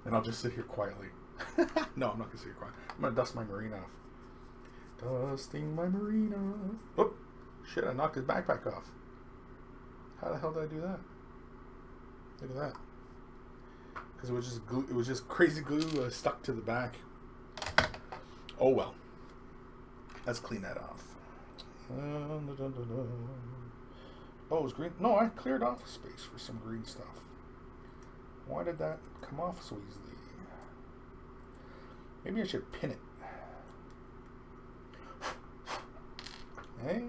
And I'll just sit here quietly. No, I'm not going to sit here quietly. I'm going to dust my marine off. Dusting my marina. Oh, shit, I knocked his backpack off. How the hell did I do that? Look at that. Because it was just glue, it was just crazy glue stuck to the back. Oh well. Let's clean that off. Oh, it was green. No, I cleared off space for some green stuff. Why did that come off so easily? Maybe I should pin it. Hey,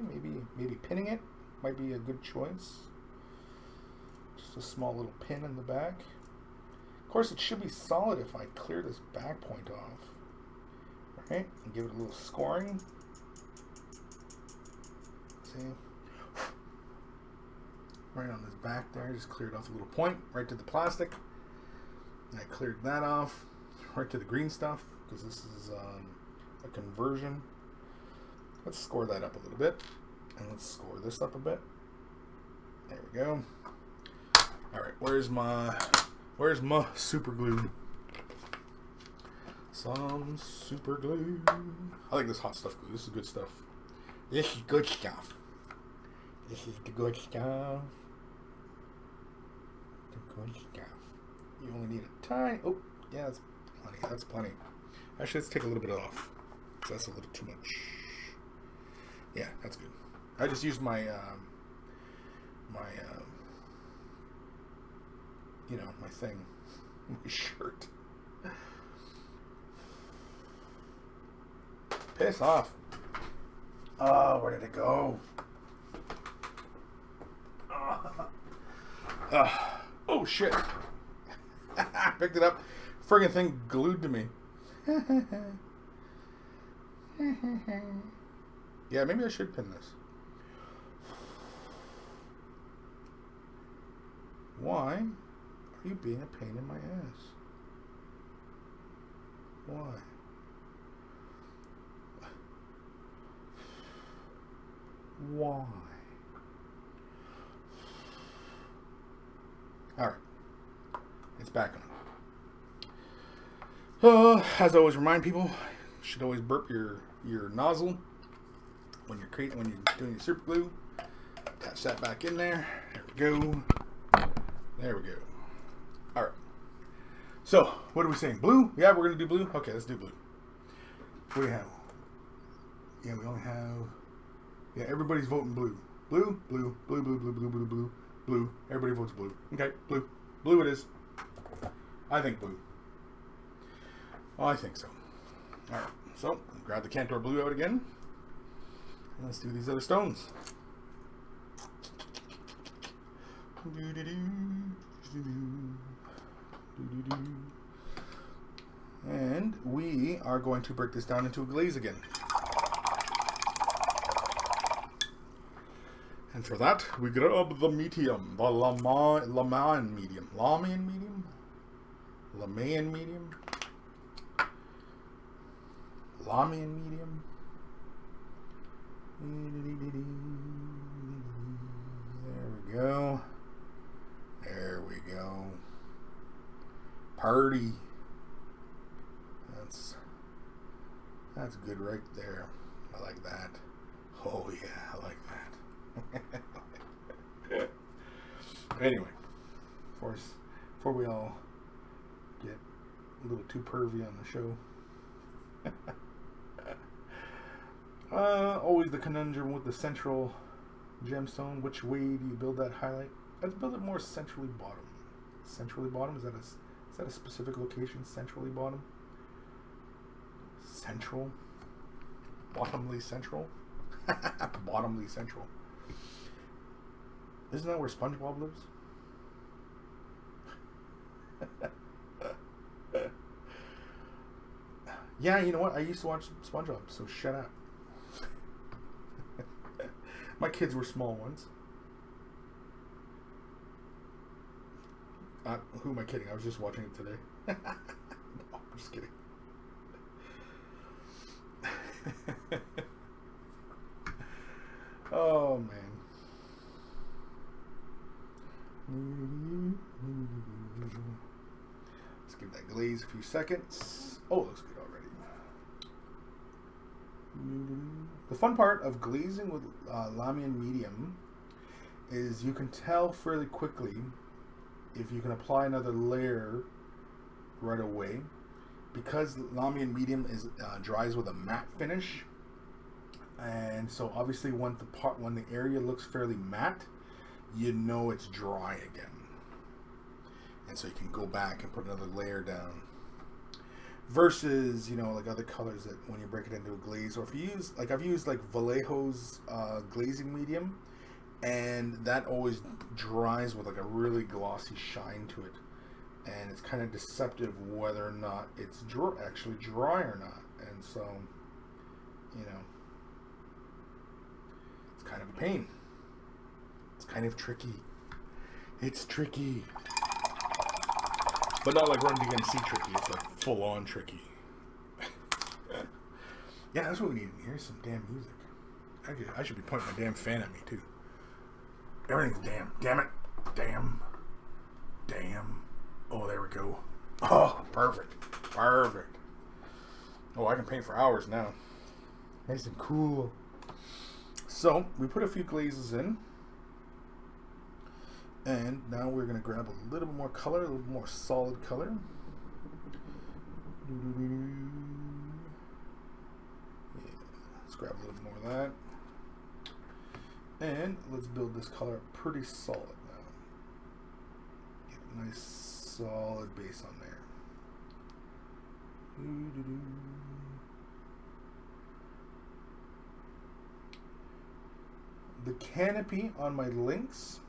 maybe pinning it might be a good choice. Just a small little pin in the back. Of course, it should be solid if I clear this back point off. Right, and give it a little scoring. See? Right on this back there, just cleared off a little point right to the plastic. And I cleared that off right to the green stuff because this is a conversion. Let's score that up a little bit, and let's score this up a bit. There we go. All right, where's my super glue? Some super glue. I like this hot stuff glue. This is good stuff. This is good stuff. This is the good stuff. The good stuff. You only need a tiny. Oh, yeah, that's plenty. That's plenty. Actually, let's take a little bit off. So that's a little too much. Yeah, that's good. I just used my my thing, my shirt. Piss off. Oh, where did it go? Oh shit. Picked it up. Friggin' thing glued to me. Yeah, maybe I should pin this. Why are you being a pain in my ass? Why? Why? Alright. It's back on. As I always remind people, you should always burp your nozzle when you're doing your super glue. Attach that back in there. There we go. There we go. Alright. So, what are we saying? Blue? Yeah, we're going to do blue? Okay, let's do blue. What do we have? Yeah, we only have... Yeah, everybody's voting blue. Blue, blue, blue, blue, blue, blue, blue, blue, blue. Everybody votes blue. Okay, blue. Blue it is. I think blue. Oh, I think so. Alright, so, grab the Cantor blue out again. And let's do these other stones. And we are going to break this down into a glaze again. And for that, we grab the medium, the Lamayan medium. Lamayan medium? Lamayan medium? Lamayan medium? There we go. There we go. Party. That's good right there. I like that. Oh yeah, I like that. Anyway, before we all get a little too pervy on the show. Always the conundrum with the central gemstone. Which way do you build that highlight? Let's build it more centrally bottom. Centrally bottom? Is that a specific location? Centrally bottom? Central? Bottomly central? Bottomly central. Isn't that where SpongeBob lives? Yeah, you know what? I used to watch SpongeBob, so shut up. My kids were small ones. Who am I kidding? I was just watching it today. No, I'm just kidding. Oh, man. Let's give that glaze a few seconds. Oh, it looks good already. The fun part of glazing with Lamian medium is you can tell fairly quickly if you can apply another layer right away, because Lamian medium is dries with a matte finish, and so obviously when the area looks fairly matte, you know it's dry again, and so you can go back and put another layer down. Versus, you know, like other colors that when you break it into a glaze, or if you use, like I've used like Vallejo's glazing medium, and that always dries with like a really glossy shine to it, and it's kind of deceptive whether or not it's actually dry or not. And so, you know, it's kind of a pain. It's kind of tricky. It's tricky. But not like Run DMC tricky, it's like full on tricky. Yeah, that's what we need. Here's some damn music. I should be pointing my damn fan at me too. Everything's damn. Damn it. Damn. Damn. Oh, there we go. Oh, perfect. Perfect. Oh, I can paint for hours now. Nice and cool. So, we put a few glazes in. And now we're going to grab a little bit more color, a little more solid color. Yeah, let's grab a little more of that. And let's build this color up pretty solid now. Get a nice solid base on there. The canopy on my links,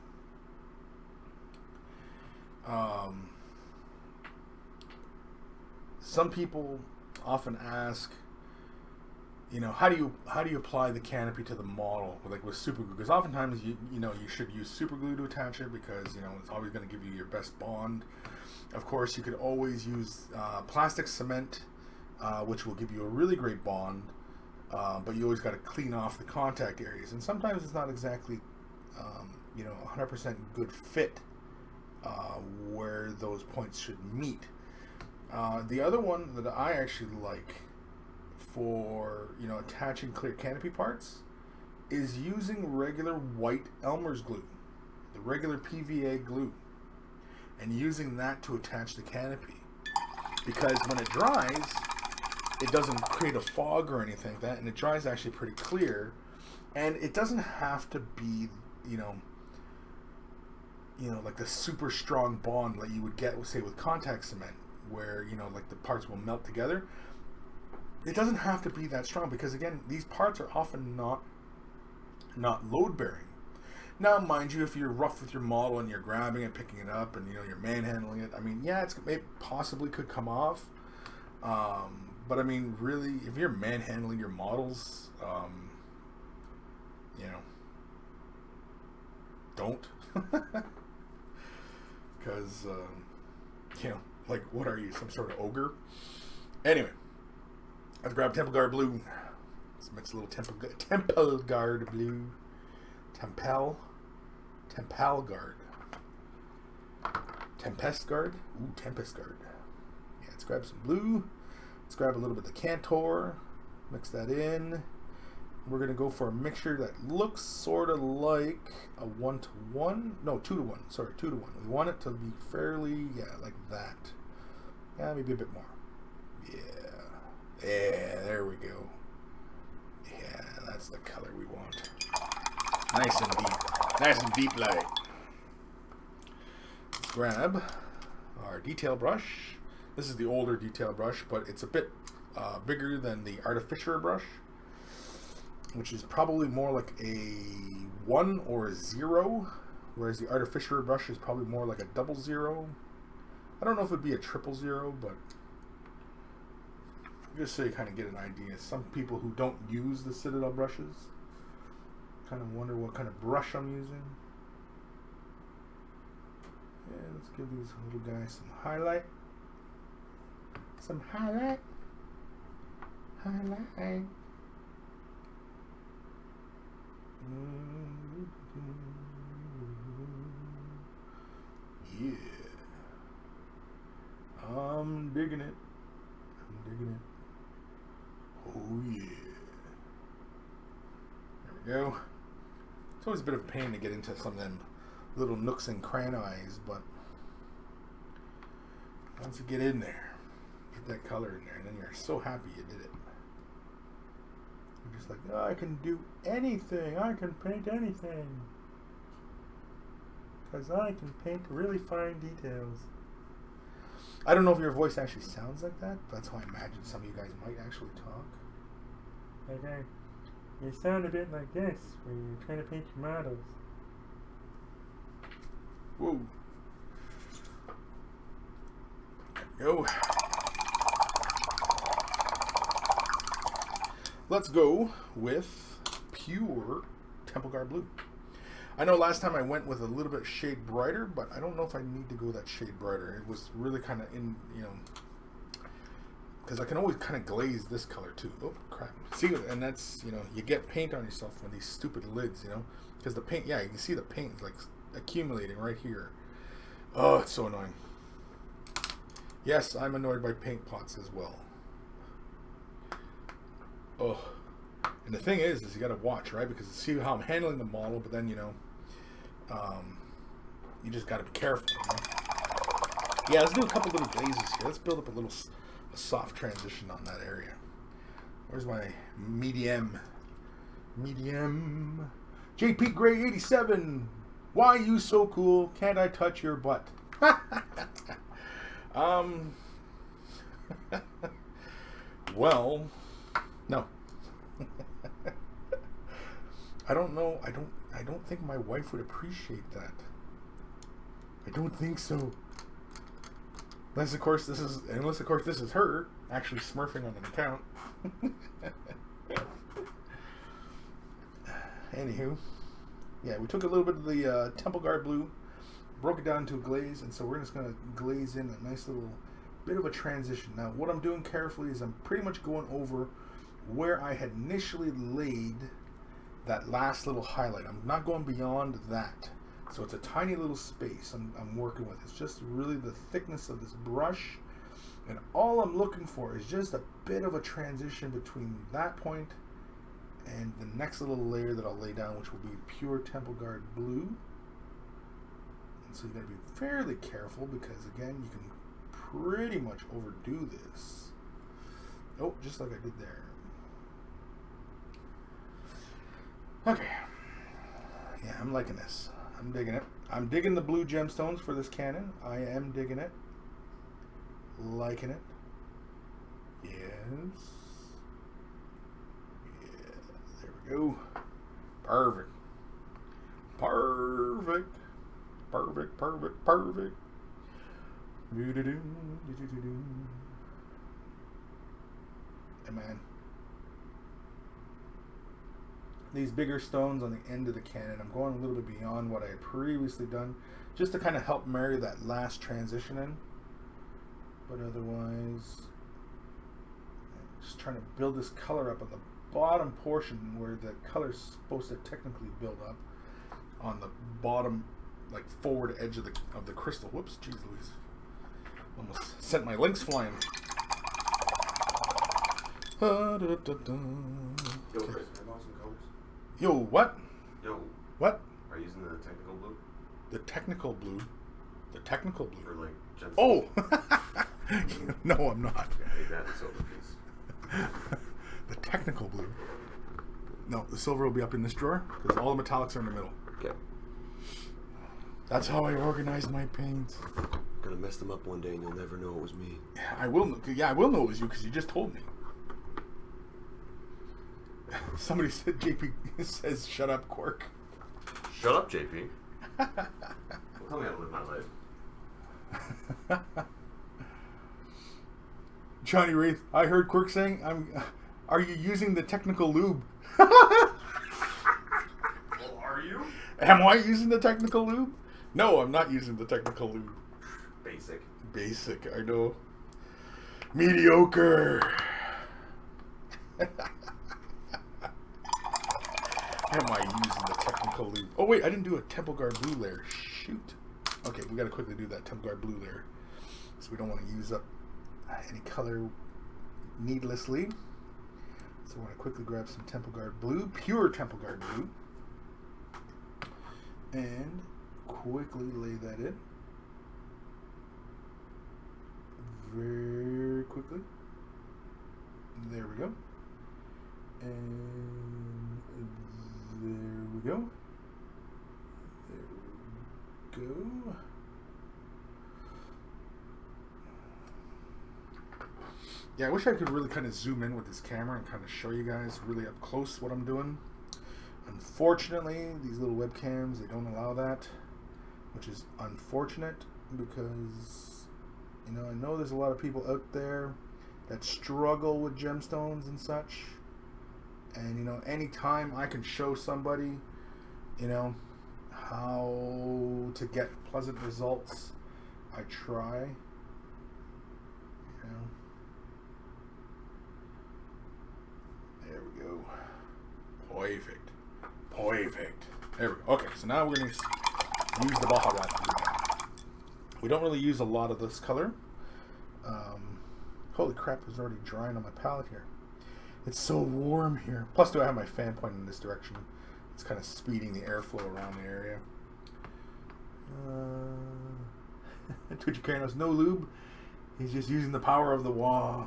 some people often ask, you know, how do you apply the canopy to the model, like with super glue? Because oftentimes you should use super glue to attach it, because you know it's always going to give you your best bond. Of course, you could always use plastic cement, which will give you a really great bond, but you always got to clean off the contact areas, and sometimes it's not exactly 100% good fit where those points should meet. The other one that I actually like for, you know, attaching clear canopy parts is using regular white Elmer's glue, the regular PVA glue, and using that to attach the canopy, because when it dries, it doesn't create a fog or anything like that, and it dries actually pretty clear, and it doesn't have to be, you know, like the super strong bond that you would get, say, with contact cement, where, you know, like the parts will melt together. It doesn't have to be that strong, because again, these parts are often not load bearing. Now, mind you, if you're rough with your model and you're grabbing it, picking it up, and you know you're manhandling it, I mean, yeah, it possibly could come off. But I mean, really, if you're manhandling your models, you know, don't. Because, you know, like, what are you, some sort of ogre? Anyway, let's grab Temple Guard Blue. Let's mix a little Temple Guard Blue. Temple Guard. Tempest Guard. Ooh, Tempest Guard. Yeah, let's grab some blue. Let's grab a little bit of the Cantor. Mix that in. We're going to go for a mixture that looks sort of like a 1-to-1. No, 2-to-1. Sorry, 2-to-1. We want it to be fairly, yeah, like that. Yeah, maybe a bit more. Yeah. Yeah, there we go. Yeah, that's the color we want. Nice and deep. Nice and deep light. Let's grab our detail brush. This is the older detail brush, but it's a bit bigger than the Artificer brush, which is probably more like a 1 or a 0, whereas the Artificer brush is probably more like a 00. I don't know if it'd be a 000, but just so you kind of get an idea. Some people who don't use the Citadel brushes kind of wonder what kind of brush I'm using. Yeah, let's give these little guys some highlight. Some highlight. Highlight. Yeah. I'm digging it. I'm digging it. Oh yeah. go. It's always a bit of a pain to get into some of them little nooks and crannies, but once you get in there, get that color in there, and then you're so happy you did it. You're just like, oh, I can do anything. I can paint anything. Because I can paint really fine details. I don't know if your voice actually sounds like that, but that's how I imagine some of you guys might actually talk. Okay. You sound a bit like this when you're trying to paint your models. Whoa. There we go. Let's go with pure Temple Guard Blue. I know last time I went with a little bit shade brighter, but I don't know if I need to go that shade brighter. It was really kind of in, you know, because I can always kind of glaze this color too. Oh, crap. See, and that's, you know, you get paint on yourself with these stupid lids, you know, because the paint, yeah, you can see the paint like accumulating right here. Oh, it's so annoying. Yes, I'm annoyed by paint pots as well. Oh, and the thing is you got to watch, right? Because you see how I'm handling the model, but then, you know, you just got to be careful, you know? Yeah, let's do a couple little glazes here. Let's build up a soft transition on that area. Where's my medium? JP Gray 87. Why you so cool? Can't I touch your butt? Well, no. I don't know. I don't think my wife would appreciate that. I don't think so. Unless of course this is her actually smurfing on an account. Anywho, yeah, we took a little bit of the Temple Guard Blue, broke it down to a glaze, and so we're just gonna glaze in a nice little bit of a transition. Now, what I'm doing carefully is I'm pretty much going over where I had initially laid that last little highlight. I'm not going beyond that. So it's a tiny little space I'm working with. It's just really the thickness of this brush. And all I'm looking for is just a bit of a transition between that point and the next little layer that I'll lay down, which will be pure Temple Guard Blue. And so you gotta be fairly careful because, again, you can pretty much overdo this. Oh, just like I did there. Okay. Yeah, I'm liking this. I'm digging it. I'm digging the blue gemstones for this cannon. I am digging it. Liking it. Yes. Yeah, there we go. Perfect. Perfect. Perfect, perfect, perfect. Hey, man. These bigger stones on the end of the cannon, I'm going a little bit beyond what I had previously done, just to kind of help marry that last transition in. But otherwise, just trying to build this color up on the bottom portion where the color's supposed to technically build up on the bottom, like forward edge of the crystal. Whoops, jeez Louise. Almost sent my links flying. Yo, Chris, can I borrow some colors? Yo, what? Yo. What? Are you using the technical blue? The technical blue? The technical blue? Or like gemstones? Oh! No, I'm not. Yeah, I need that in silver, please. The technical blue. No, the silver will be up in this drawer because all the metallics are in the middle. Okay. That's how I organize my paints. Gonna mess them up one day and you'll never know it was me. I will. Yeah, I will know it was you because you just told me. Somebody said JP says shut up, Quirk. Shut up, JP. Well, tell me how to live my life. Johnny Wraith, I heard Quirk saying, are you using the technical lube? Well, are you? Am I using the technical lube? No, I'm not using the technical lube. Basic. Basic, I know. Mediocre. Am I using the technical lube? Oh wait, I didn't do a Temple Guard Blue layer. Shoot. Okay, we gotta quickly do that Temple Guard Blue layer. So we don't want to use up any color needlessly. So I want to quickly grab some Temple Guard blue, pure Temple Guard blue, and quickly lay that in. Very quickly. There we go. And there we go. There we go. Yeah, I wish I could really kind of zoom in with this camera and kind of show you guys really up close what I'm doing. Unfortunately, these little webcams, they don't allow that, which is unfortunate because, you know, I know there's a lot of people out there that struggle with gemstones and such. And, you know, anytime I can show somebody, you know, how to get pleasant results, I try. You know. There we go. Perfect. Perfect. There we go. Okay, so now we're going to use the Baja Rod. We don't really use a lot of this color. Holy crap, it's already drying on my palette here. It's so warm here. Plus, do I have my fan pointing in this direction? It's kind of speeding the airflow around the area. Twitchicanos, no lube. He's just using the power of the wah.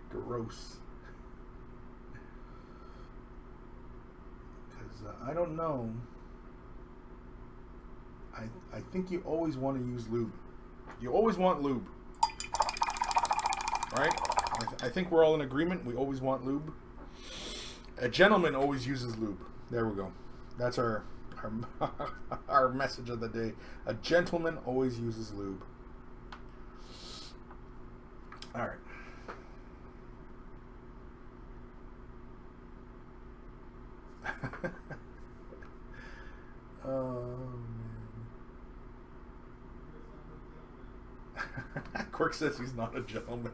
Gross. Because I don't know. I think you always want to use lube. You always want lube. Right? I think we're all in agreement. We always want lube. A gentleman always uses lube. There we go. That's our our message of the day. A gentleman always uses lube. All right. Oh, man. Quirk says he's not a gentleman.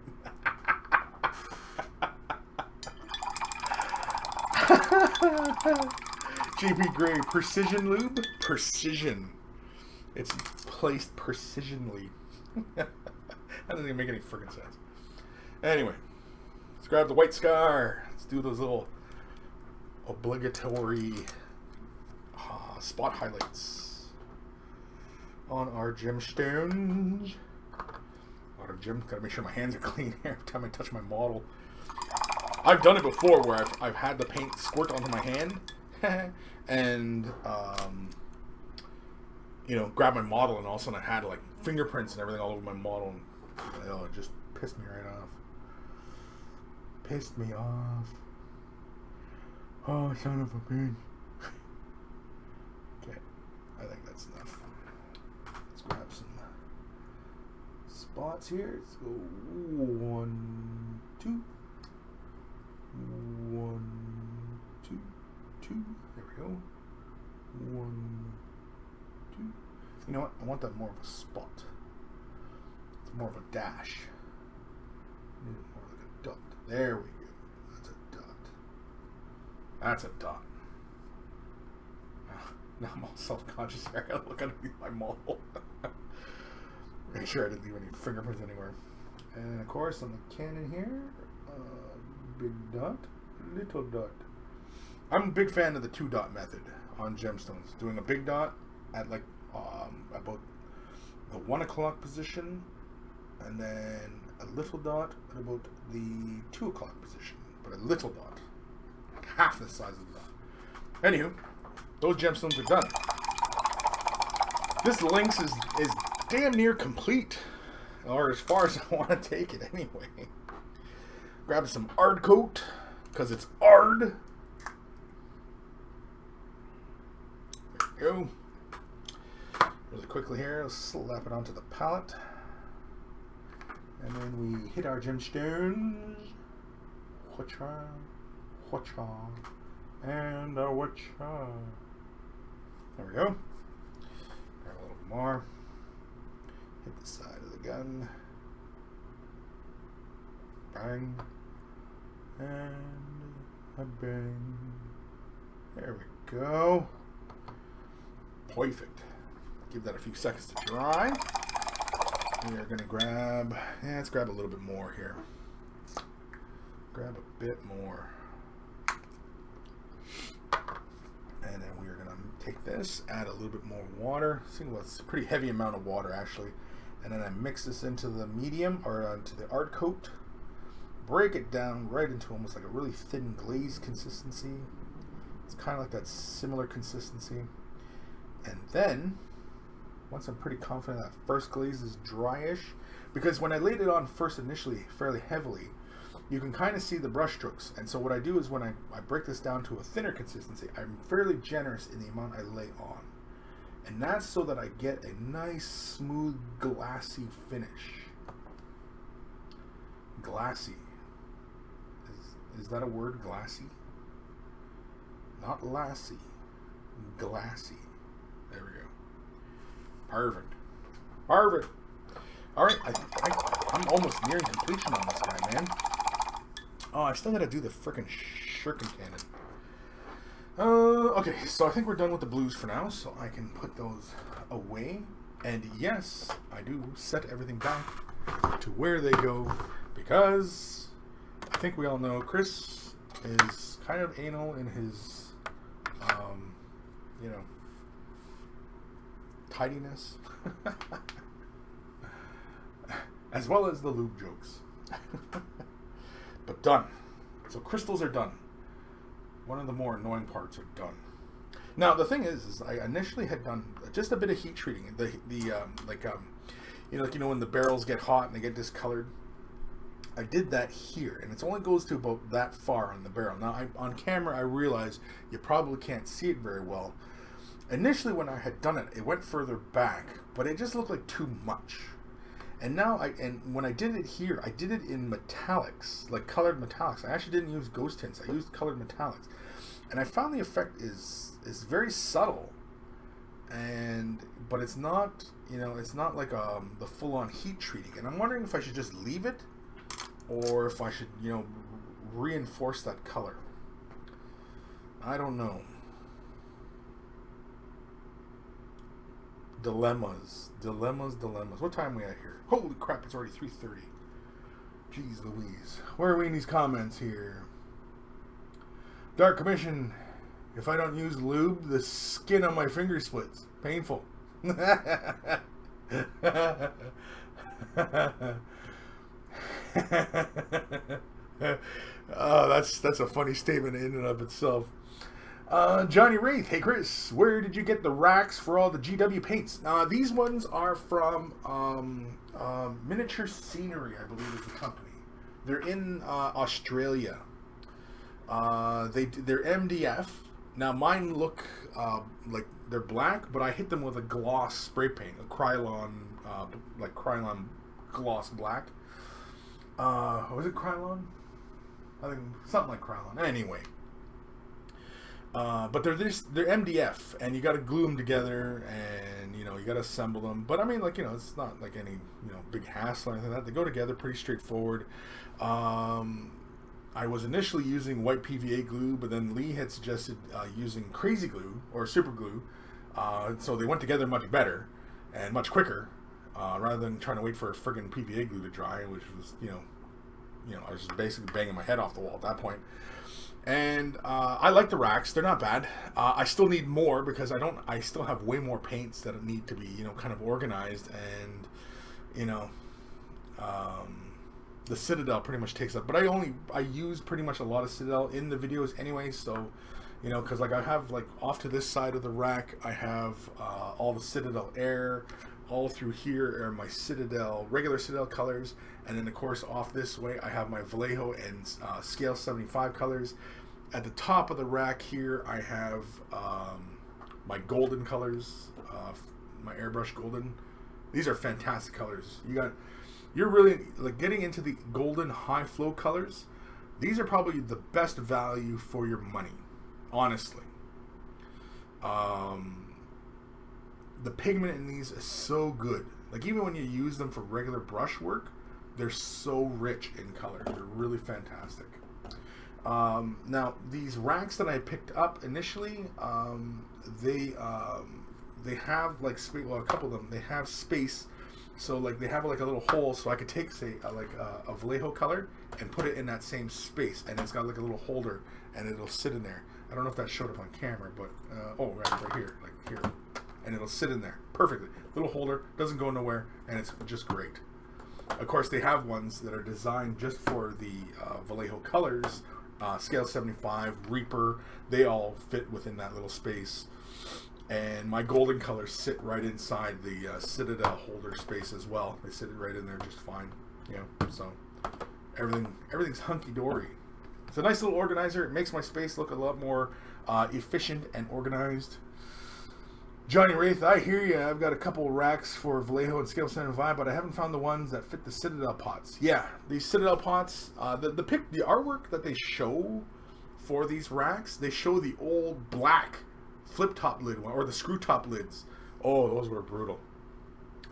JP Gray, precision lube? Precision. It's placed precisionally. That doesn't even make any freaking sense. Anyway, let's grab the white scar. Let's do those little obligatory spot highlights on our gemstones. Gotta make sure my hands are clean every time I touch my model. I've done it before where I've had the paint squirt onto my hand and you know, grab my model, and all of a sudden I had like fingerprints and everything all over my model, and oh, it just pissed me right off. Pissed me off. Oh, son of a bitch. Okay, I think that's enough. Let's grab some spots here. Let's go 1, 2. 1, 2, 2. There we go. 1, 2. You know what? I want that more of a spot. It's more of a dash. I need it more like a dot. There we go. That's a dot. That's a dot. Now I'm all self-conscious here. I gotta look underneath my model. Make sure I didn't leave any fingerprints anywhere. And of course on the Canon here, big dot, little dot. I'm a big fan of the 2-dot method on gemstones. Doing a big dot at like about the 1 o'clock position, and then a little dot at about the 2 o'clock position. But a little dot, like half the size of the dot. Anywho, those gemstones are done. This lynx is damn near complete, or as far as I want to take it anyway. Grab some Ard coat, because it's Ard. There we go. Really quickly here, let's slap it onto the palette. And then we hit our gemstones. Whatcha, whatcha, and a whatcha. There we go. Grab a little more. Hit the side of the gun. Bang. And a bang. There we go. Perfect. Give that a few seconds to dry. We are going to grab, let's grab a little bit more here. grab a bit more. And then we are going to take this, add a little bit more water. See, well, it's a pretty heavy amount of water actually. And then I mix this into the medium, or into the art coat. Break it down right into almost like a really thin glaze consistency. It's kind of like that similar consistency. And then, once I'm pretty confident that first glaze is dryish, because when I laid it on first initially fairly heavily, you can kind of see the brush strokes. And so what I do is when I break this down to a thinner consistency, I'm fairly generous in the amount I lay on. And that's so that I get a nice, smooth, glassy finish. Glassy. Is that a word, glassy? Not lassie. Glassy. There we go. Perfect. Perfect. Alright, I'm almost nearing completion on this guy, man. Oh, I still gotta do the frickin' shuriken cannon. Okay, so I think we're done with the blues for now, so I can put those away. And yes, I do set everything back to where they go, because I think we all know Chris is kind of anal in his, you know, tidiness. As well as the lube jokes. But done. So crystals are done. One of the more annoying parts are done. Now the thing is I initially had done just a bit of heat treating. You know, when the barrels get hot and they get discolored. I did that here, and it only goes to about that far on the barrel. Now on camera I realize you probably can't see it very well. Initially when I had done it, it went further back, but it just looked like too much. And now when I did it here, I did it in metallics, like colored metallics. I actually didn't use ghost tints. I used colored metallics, and I found the effect is very subtle. But it's not, you know, it's not like the full-on heat treating. And I'm wondering if I should just leave it, or if I should, you know, reinforce that color. I don't know. Dilemmas. What time are we at here? Holy crap, it's already 3:30. Jeez Louise. Where are we in these comments here? Dark Commission. If I don't use lube, the skin on my finger splits. Painful. Oh, that's a funny statement in and of itself. Johnny Wraith, hey Chris, where did you get the racks for all the GW paints? These ones are from Miniature Scenery, I believe is the company. They're in Australia. They're MDF. Now mine look like they're black, but I hit them with a gloss spray paint, a Krylon, like Krylon gloss black. Was it Krylon? I think something like Krylon. Anyway. But they're MDF, and you got to glue them together, and you know you got to assemble them. But I mean, like, you know, it's not like any, you know, big hassle or anything like that. They go together pretty straightforward. I was initially using white PVA glue, but then Lee had suggested using crazy glue or super glue, so they went together much better and much quicker, rather than trying to wait for a friggin' PVA glue to dry, which was, you know, I was just basically banging my head off the wall at that point. And I like the racks; they're not bad. I still need more because I still have way more paints that need to be, you know, kind of organized, and you know, the Citadel pretty much takes up. But I use pretty much a lot of Citadel in the videos anyway. So, you know, because like I have like off to this side of the rack, I have all the Citadel Air. All through here are my Citadel, regular Citadel colors, and then of course off this way I have my Vallejo and Scale 75 colors. At the top of the rack here I have my golden colors, my airbrush golden. These are fantastic colors. You're really like getting into the golden high flow colors. These are probably the best value for your money, honestly. The pigment in these is so good. Like even when you use them for regular brush work, they're so rich in color. They're really fantastic. Now these racks that I picked up initially, they have like space. Well, a couple of them they have space So like they have like a little hole, so I could take say a Vallejo color and put it in that same space, and it's got like a little holder, and it'll sit in there. I don't know if that showed up on camera, but right here, like here, and it'll sit in there perfectly. Little holder, doesn't go nowhere, and it's just great. Of course, they have ones that are designed just for the Vallejo colors, scale 75, Reaper. They all fit within that little space. And my golden colors sit right inside the Citadel holder space as well. They sit right in there just fine. You know, so everything's hunky dory. It's a nice little organizer. It makes my space look a lot more efficient and organized. Johnny Wraith, I hear you. I've got a couple racks for Vallejo and Scale 75, but I haven't found the ones that fit the Citadel pots. Yeah, these Citadel pots, the artwork that they show for these racks, they show the old black flip top lid one, or the screw top lids. Oh, those were brutal.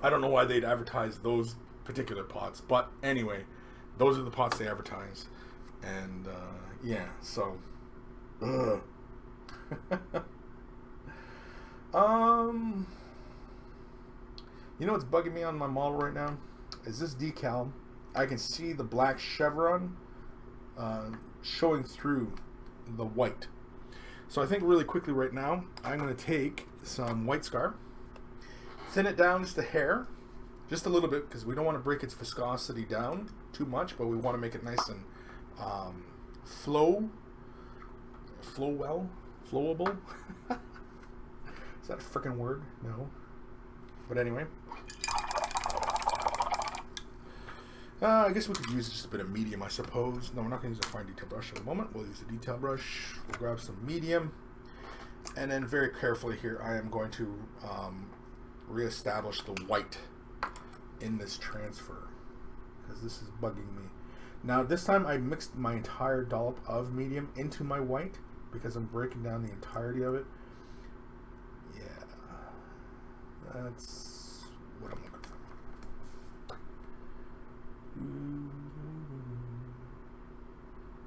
I don't know why they'd advertise those particular pots, but anyway, those are the pots they advertise. And yeah, so you know what's bugging me on my model right now is this decal. I can see the black chevron showing through the white. So I think really quickly right now, I'm going to take some white scar, thin it down just a hair, just a little bit, because we don't want to break its viscosity down too much, but we want to make it nice and flowable. Is that a freaking word? No. But anyway. I guess we could use just a bit of medium, I suppose. No, we're not going to use a fine detail brush at the moment. We'll use a detail brush. We'll grab some medium. And then very carefully here, I am going to reestablish the white in this transfer, because this is bugging me. Now, this time I mixed my entire dollop of medium into my white, because I'm breaking down the entirety of it. Yeah. That's what I'm looking for.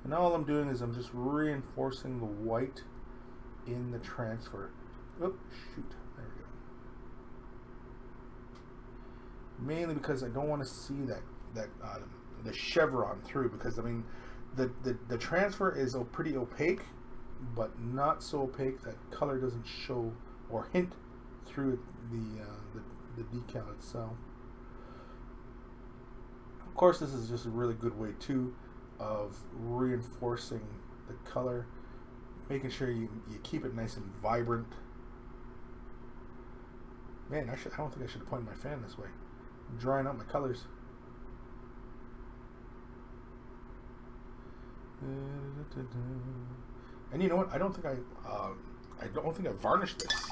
And all I'm doing is I'm just reinforcing the white in the transfer. Oop, shoot. There we go. Mainly because I don't want to see that the chevron through, because I mean the transfer is pretty opaque, but not so opaque that color doesn't show or hint through the decal itself. Of course, this is just a really good way too of reinforcing the color, making sure you keep it nice and vibrant. Man, I don't think I should have pointed my fan this way. I'm drying out my colors. And you know what? I don't think I varnished this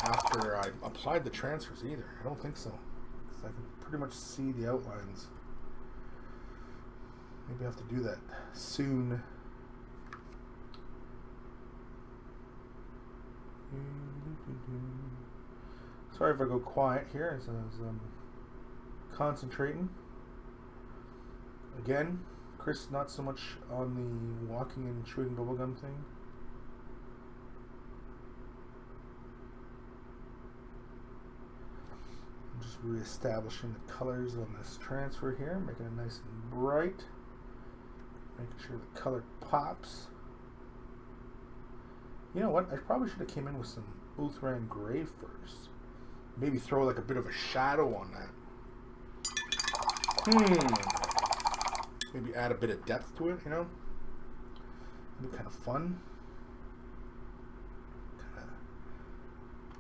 after I applied the transfers either. I don't think so. I can pretty much see the outlines. Maybe I have to do that soon. Sorry if I go quiet here as I'm concentrating. Again, Chris not so much on the walking and chewing bubblegum thing. I'm just re-establishing the colors on this transfer here, making it nice and bright, making sure the color pops. You know what? I probably should have came in with some Ulthran gray first. Maybe throw like a bit of a shadow on that. Maybe add a bit of depth to it, you know? It'd be kind of fun.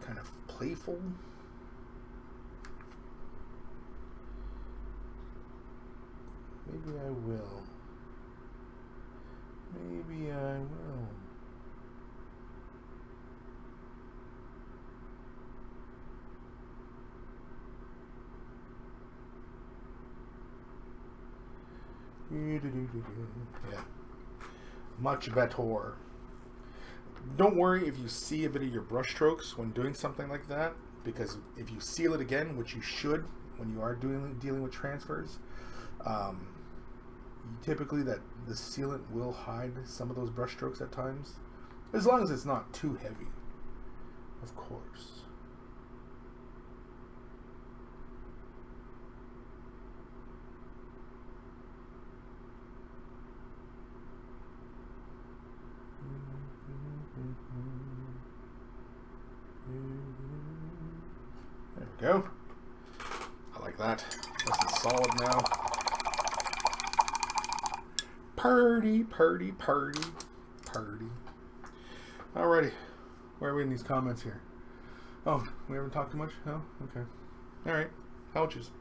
Kind of playful. Maybe I will. Maybe I will. Yeah, much better. Don't worry if you see a bit of your brush strokes when doing something like that, because if you seal it again, which you should when you are dealing with transfers, typically the sealant will hide some of those brush strokes at times, as long as it's not too heavy, of course. There we go. I like that. This is solid now. Purdy, purdy, purdy, purdy. Alrighty. Where are we in these comments here? Oh, we haven't talked too much? Oh, okay. Alright. Pouches.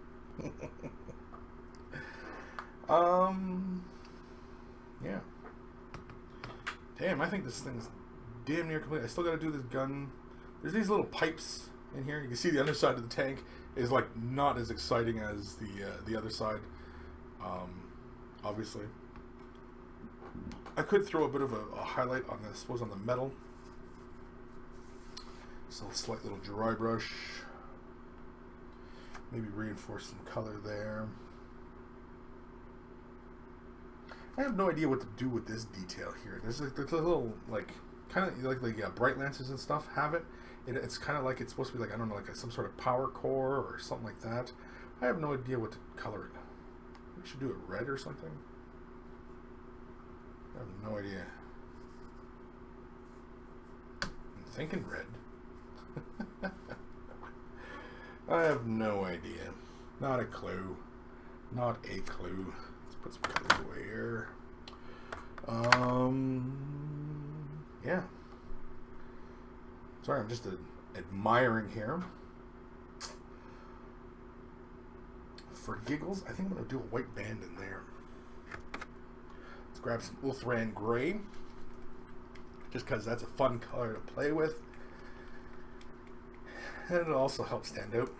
Yeah. Damn, I think this thing's damn near complete. I still gotta do this gun. There's these little pipes in here. You can see the underside of the tank is like not as exciting as the other side. Obviously. I could throw a bit of a highlight on this, I suppose, on the metal. So a slight little dry brush. Maybe reinforce some color there. I have no idea what to do with this detail here. There's a little, like, kind of like the bright lances and stuff have it. It's kind of like it's supposed to be like, I don't know, like some sort of power core or something like that. I have no idea what to color it. We should do it red or something. I have no idea. I'm thinking red. I have no idea. Not a clue. Not a clue. Let's put some colors away here. Yeah. Sorry, I'm just admiring here. For giggles, I think I'm going to do a white band in there. Let's grab some Ulthran Gray. Just because that's a fun color to play with. And it'll also help stand out.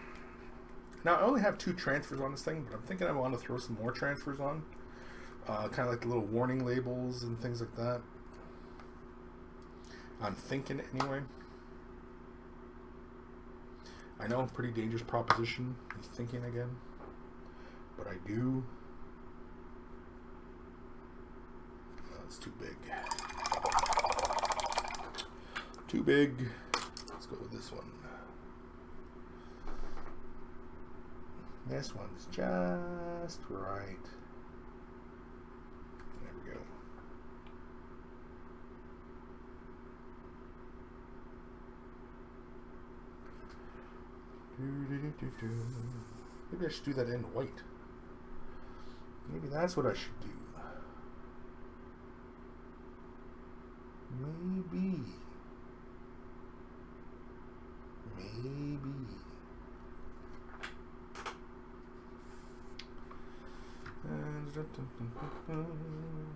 Now, I only have 2 transfers on this thing, but I'm thinking I want to throw some more transfers on. Kind of like the little warning labels and things like that. I'm thinking anyway. I know, pretty dangerous proposition. I'm thinking again. But I do. That's too big. Too big. Let's go with this one. This one's just right. There we go. Maybe I should do that in white. Maybe that's what I should do. Maybe.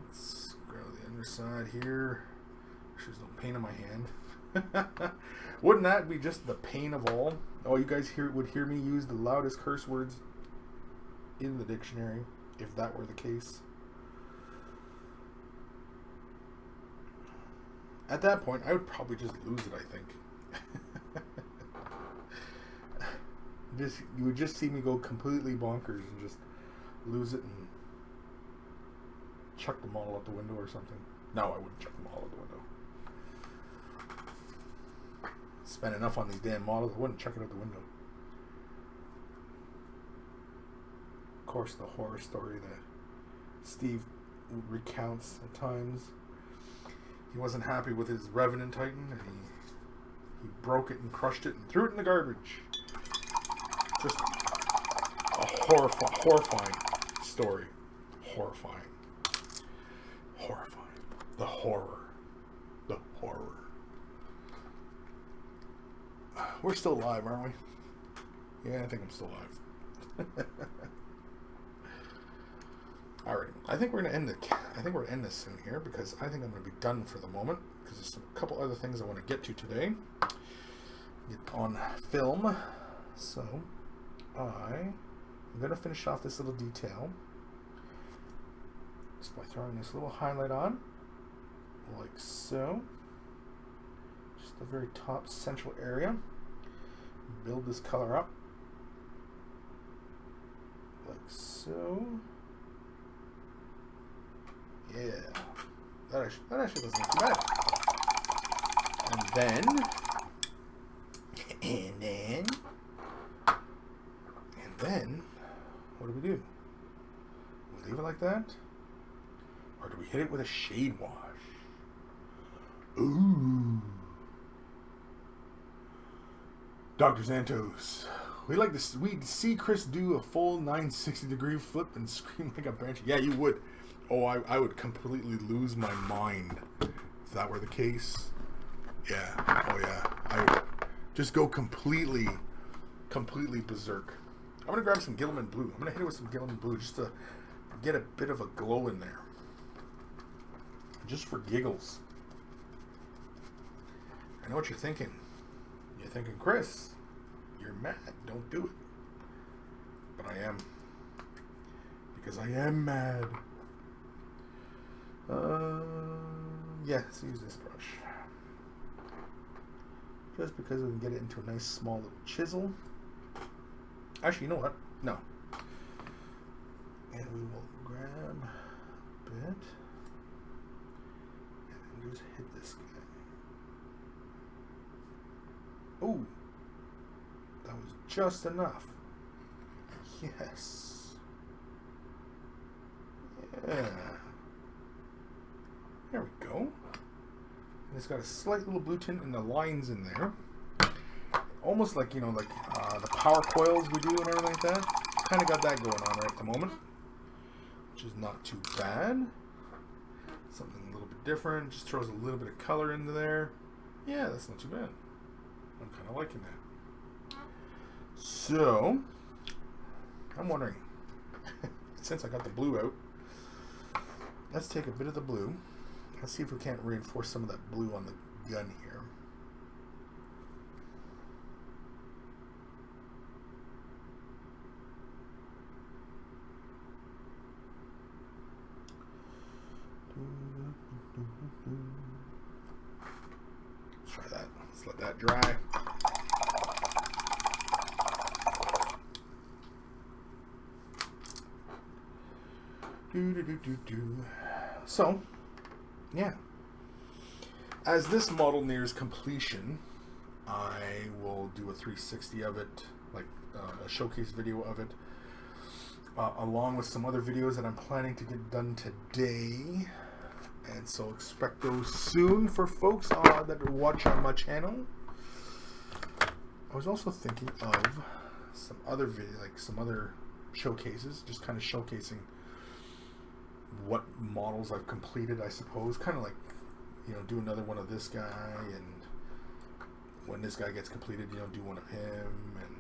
Let's grab the underside here. There's no pain on my hand. Wouldn't that be just the pain of all? Oh, you guys would hear me use the loudest curse words in the dictionary if that were the case. At that point, I would probably just lose it, I think. You would just see me go completely bonkers and just lose it and chuck them all out the window or something. No, I wouldn't chuck them all out the window. Spent enough on these damn models, I wouldn't chuck it out the window. Of course, the horror story that Steve recounts at times. He wasn't happy with his Revenant Titan, and he broke it and crushed it and threw it in the garbage. Just a horrifying story. Horrifying. The horror. We're still live, aren't we? Yeah, I think I'm still live. Alright, I think we're gonna end this soon here because I think I'm gonna be done for the moment because there's a couple other things I want to get to today. Get on film. So I'm gonna finish off this little detail just by throwing this little highlight on, like so. Just the very top central area. Build this color up, like so. Yeah, that actually doesn't look too bad. And then, what do? We leave it like that? Or do we hit it with a shade wash? Ooh. Dr. Santos. We see Chris do a full 960-degree flip and scream like a banshee. Yeah, you would. Oh, I would completely lose my mind if that were the case. Yeah. Oh, yeah. I would just go completely berserk. I'm going to grab some Gilliman Blue. I'm going to hit it with some Gilliman Blue just to get a bit of a glow in there. Just for giggles. I know what you're thinking. You're thinking, Chris, you're mad. Don't do it. But I am. Because I am mad. Yeah, let's use this brush. Just because we can get it into a nice small little chisel. Actually, you know what? No. And we will grab a bit. And just hit this guy. Ooh. That was just enough. Yes. Yeah. There we go. And it's got a slight little blue tint and the lines in there. Almost like, you know, like the power coils we do and everything like that. Kind of got that going on right at the moment. Which is not too bad. Something a little bit different. Just throws a little bit of color into there. Yeah, that's not too bad. I'm kind of liking that. So, I'm wondering, since I got the blue out, let's take a bit of the blue. Let's see if we can't reinforce some of that blue on the gun here. Let's try that. Let's let that dry. So, yeah. As this model nears completion, I will do a 360 of it, like a showcase video of it, along with some other videos that I'm planning to get done today. And so expect those soon for folks that watch on my channel. I was also thinking of some other videos, like some other showcases, just kind of showcasing what models I've completed, I suppose. Kind of like, you know, do another one of this guy, and when this guy gets completed, you know, do one of him, and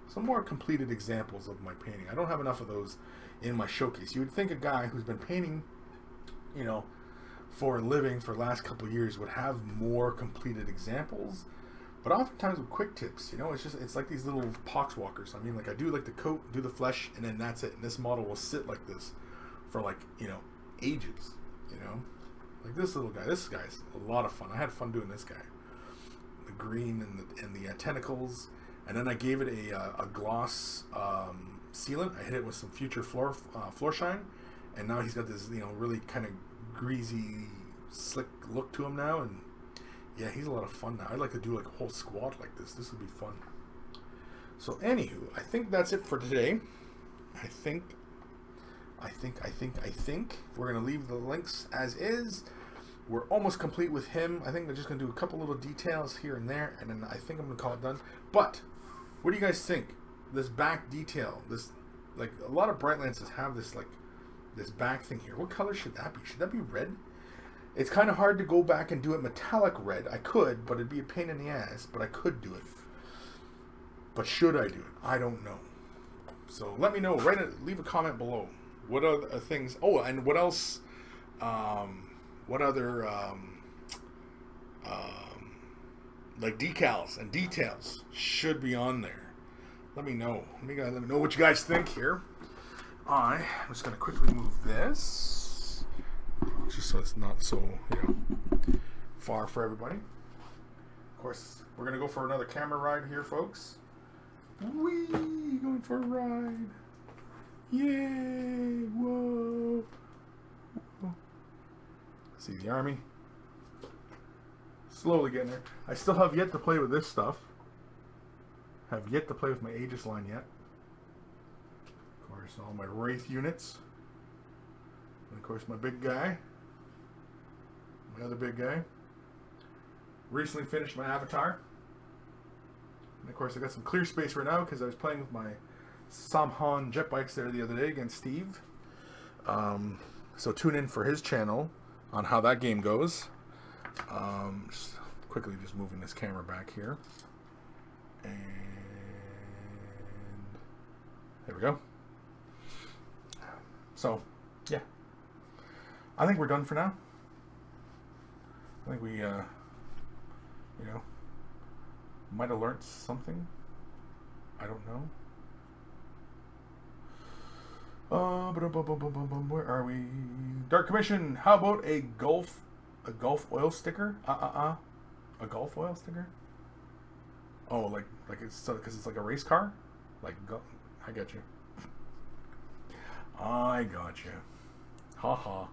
some more completed examples of my painting. I don't have enough of those in my showcase. You would think a guy who's been painting, you know, for a living for the last couple of years would have more completed examples, but oftentimes with quick tips, you know, it's like these little pox walkers. I mean, like I do like the coat, do the flesh, and then that's it. And this model will sit like this for like, you know, ages, you know, like this little guy. This guy's a lot of fun. I had fun doing this guy, the green and the tentacles, and then I gave it a gloss sealant. I hit it with some Future floor shine, and now he's got this, you know, really kind of greasy, slick look to him now. And yeah, he's a lot of fun now. I'd like to do like a whole squad like this. This would be fun. So anywho, I think that's it for today. I think we're gonna leave the links as is. We're almost complete with him. I think we're just gonna do a couple little details here and there, and then I think I'm gonna call it done. But what do you guys think? This back detail, this, like, a lot of bright lenses have this, like, this back thing here. What color should that be? Should that be red? It's kind of hard to go back and do it metallic red. I could, but it'd be a pain in the ass. But I could do it. But should I do it? I don't know. So let me know. Leave a comment below. What other things? Oh, and what else? What other like decals and details should be on there? Let me know. Let me know what you guys think here. I'm just gonna quickly move this, just so it's not so, you know, far for everybody. Of course, we're gonna go for another camera ride here, folks. Whee! Going for a ride. Yay! Whoa! See the army. Slowly getting there. I still have yet to play with this stuff. Have yet to play with my Aegis line yet. Of course, all my Wraith units. And of course, my big guy. My other big guy. recently finished my avatar. And of course, I got some clear space right now because I was playing with my Samhan jet bikes there the other day against Steve. So tune in for his channel on how that game goes. Just quickly just moving this camera back here. And there we go. So, yeah. I think we're done for now. I think we, might have learned something. I don't know. Where are we? Dark Commission. How about a Gulf oil sticker? A Gulf oil sticker? Oh, like it's because it's like a race car. I got you. I got you. Ha ha.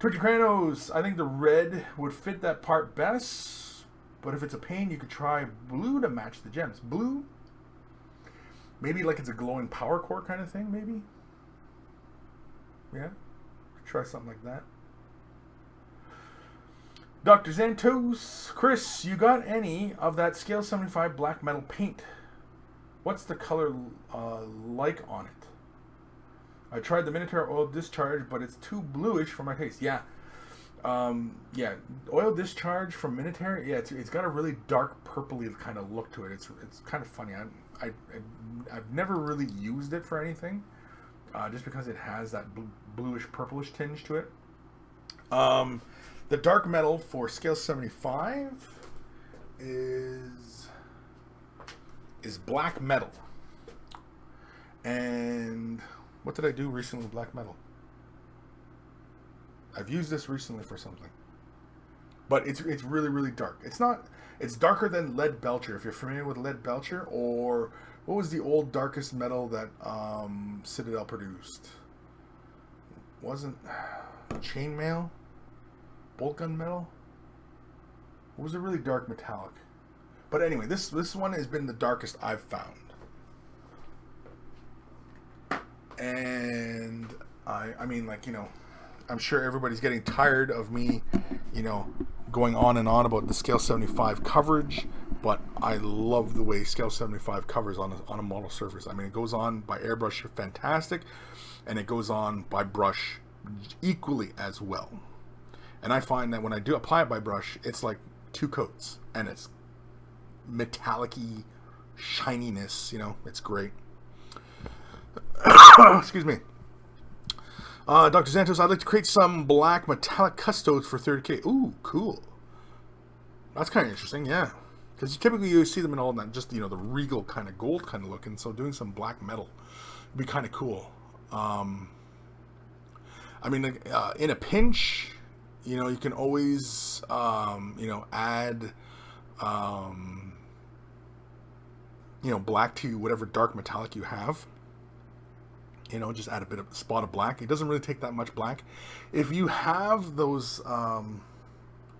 Twitchy Kranos. I think the red would fit that part best, but if it's a pain, you could try blue to match the gems. Blue. Maybe like it's a glowing power core kind of thing, maybe? Yeah? Try something like that. Dr. Xantos. Chris, you got any of that scale 75 black metal paint? What's the color like on it? I tried the Minotaur oil discharge, but it's too bluish for my taste. Yeah. Yeah, oil discharge from Minotaur, yeah, it's got a really dark purpley kind of look to it. It's kind of funny. I've never really used it for anything, just because it has that bluish purplish tinge to it. The dark metal for scale 75 is black metal. And what did I do recently with black metal? I've used this recently for something, but it's really, really dark. It's darker than lead belcher, if you're familiar with lead belcher, or what was the old darkest metal that Citadel produced? Wasn't chainmail? Bolt gun metal? What was a really dark metallic? But anyway, this one has been the darkest I've found. And I mean, like, I'm sure everybody's getting tired of me, going on and on about the Scale 75 coverage, but I love the way Scale 75 covers on a model surface. I mean, it goes on by airbrush fantastic, and it goes on by brush equally as well. And I find that when I do apply it by brush, it's like 2 coats, and it's metallic-y shininess, it's great. Excuse me. Dr. Xantos, I'd like to create some black metallic custodes for 30K. Ooh, cool. That's kind of interesting, yeah. Because typically you see them in all that, just, the regal kind of gold kind of look. And so doing some black metal would be kind of cool. I mean, in a pinch, you can always, add, black to whatever dark metallic you have. Just add a spot of black. It doesn't really take that much black. If you have those, what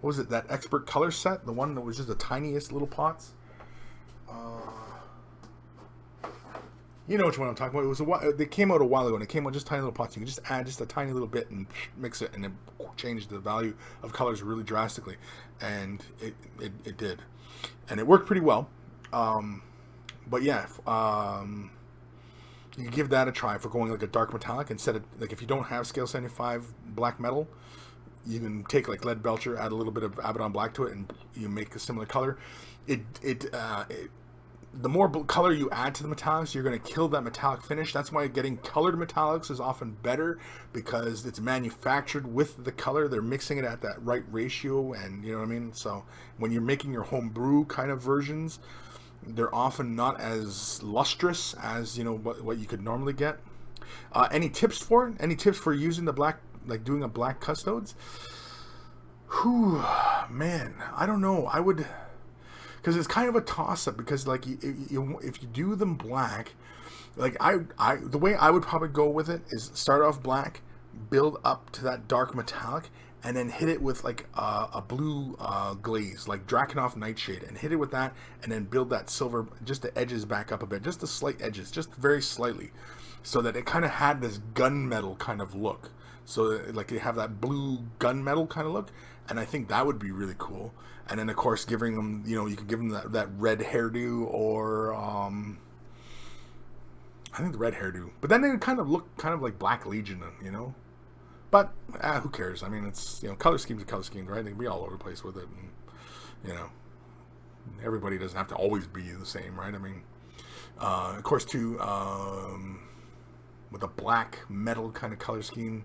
was it, that expert color set, the one that was just the tiniest little pots. You know which one I'm talking about. They came out a while ago, and it came out just tiny little pots. You can just add just a tiny little bit and mix it, and it changed the value of colors really drastically. And it did, and it worked pretty well. But yeah. You can give that a try for going like a dark metallic instead of, like, if you don't have scale 75 black metal, you can take like lead belcher, add a little bit of Abaddon black to it, and you make a similar color. The more color you add to the metallics, you're going to kill that metallic finish. That's why getting colored metallics is often better, because it's manufactured with the color. They're mixing it at that right ratio, and you know what I mean? So when you're making your home brew kind of versions, they're often not as lustrous as what you could normally get. Any tips for it? Any tips for using the black, like doing a black custodes? Whew, man, I don't know. I would, because it's kind of a toss up. Because like if you do them black, like the way I would probably go with it is start off black, build up to that dark metallic, and then hit it with like a blue glaze, like Drakenhof Nightshade, and hit it with that, and then build that silver, just the edges back up a bit, just the slight edges, just very slightly, so that it kind of had this gunmetal kind of look. So like you have that blue gunmetal kind of look, and I think that would be really cool. And then of course giving them, you know, you could give them that red hairdo, or I think the red hairdo, but then they would kind of look kind of like Black Legion, you know. But who cares? I mean, it's, you know, color schemes are color schemes, right? They can be all over the place with it, and you know, everybody doesn't have to always be the same, right? I mean, of course, too, with a black metal kind of color scheme,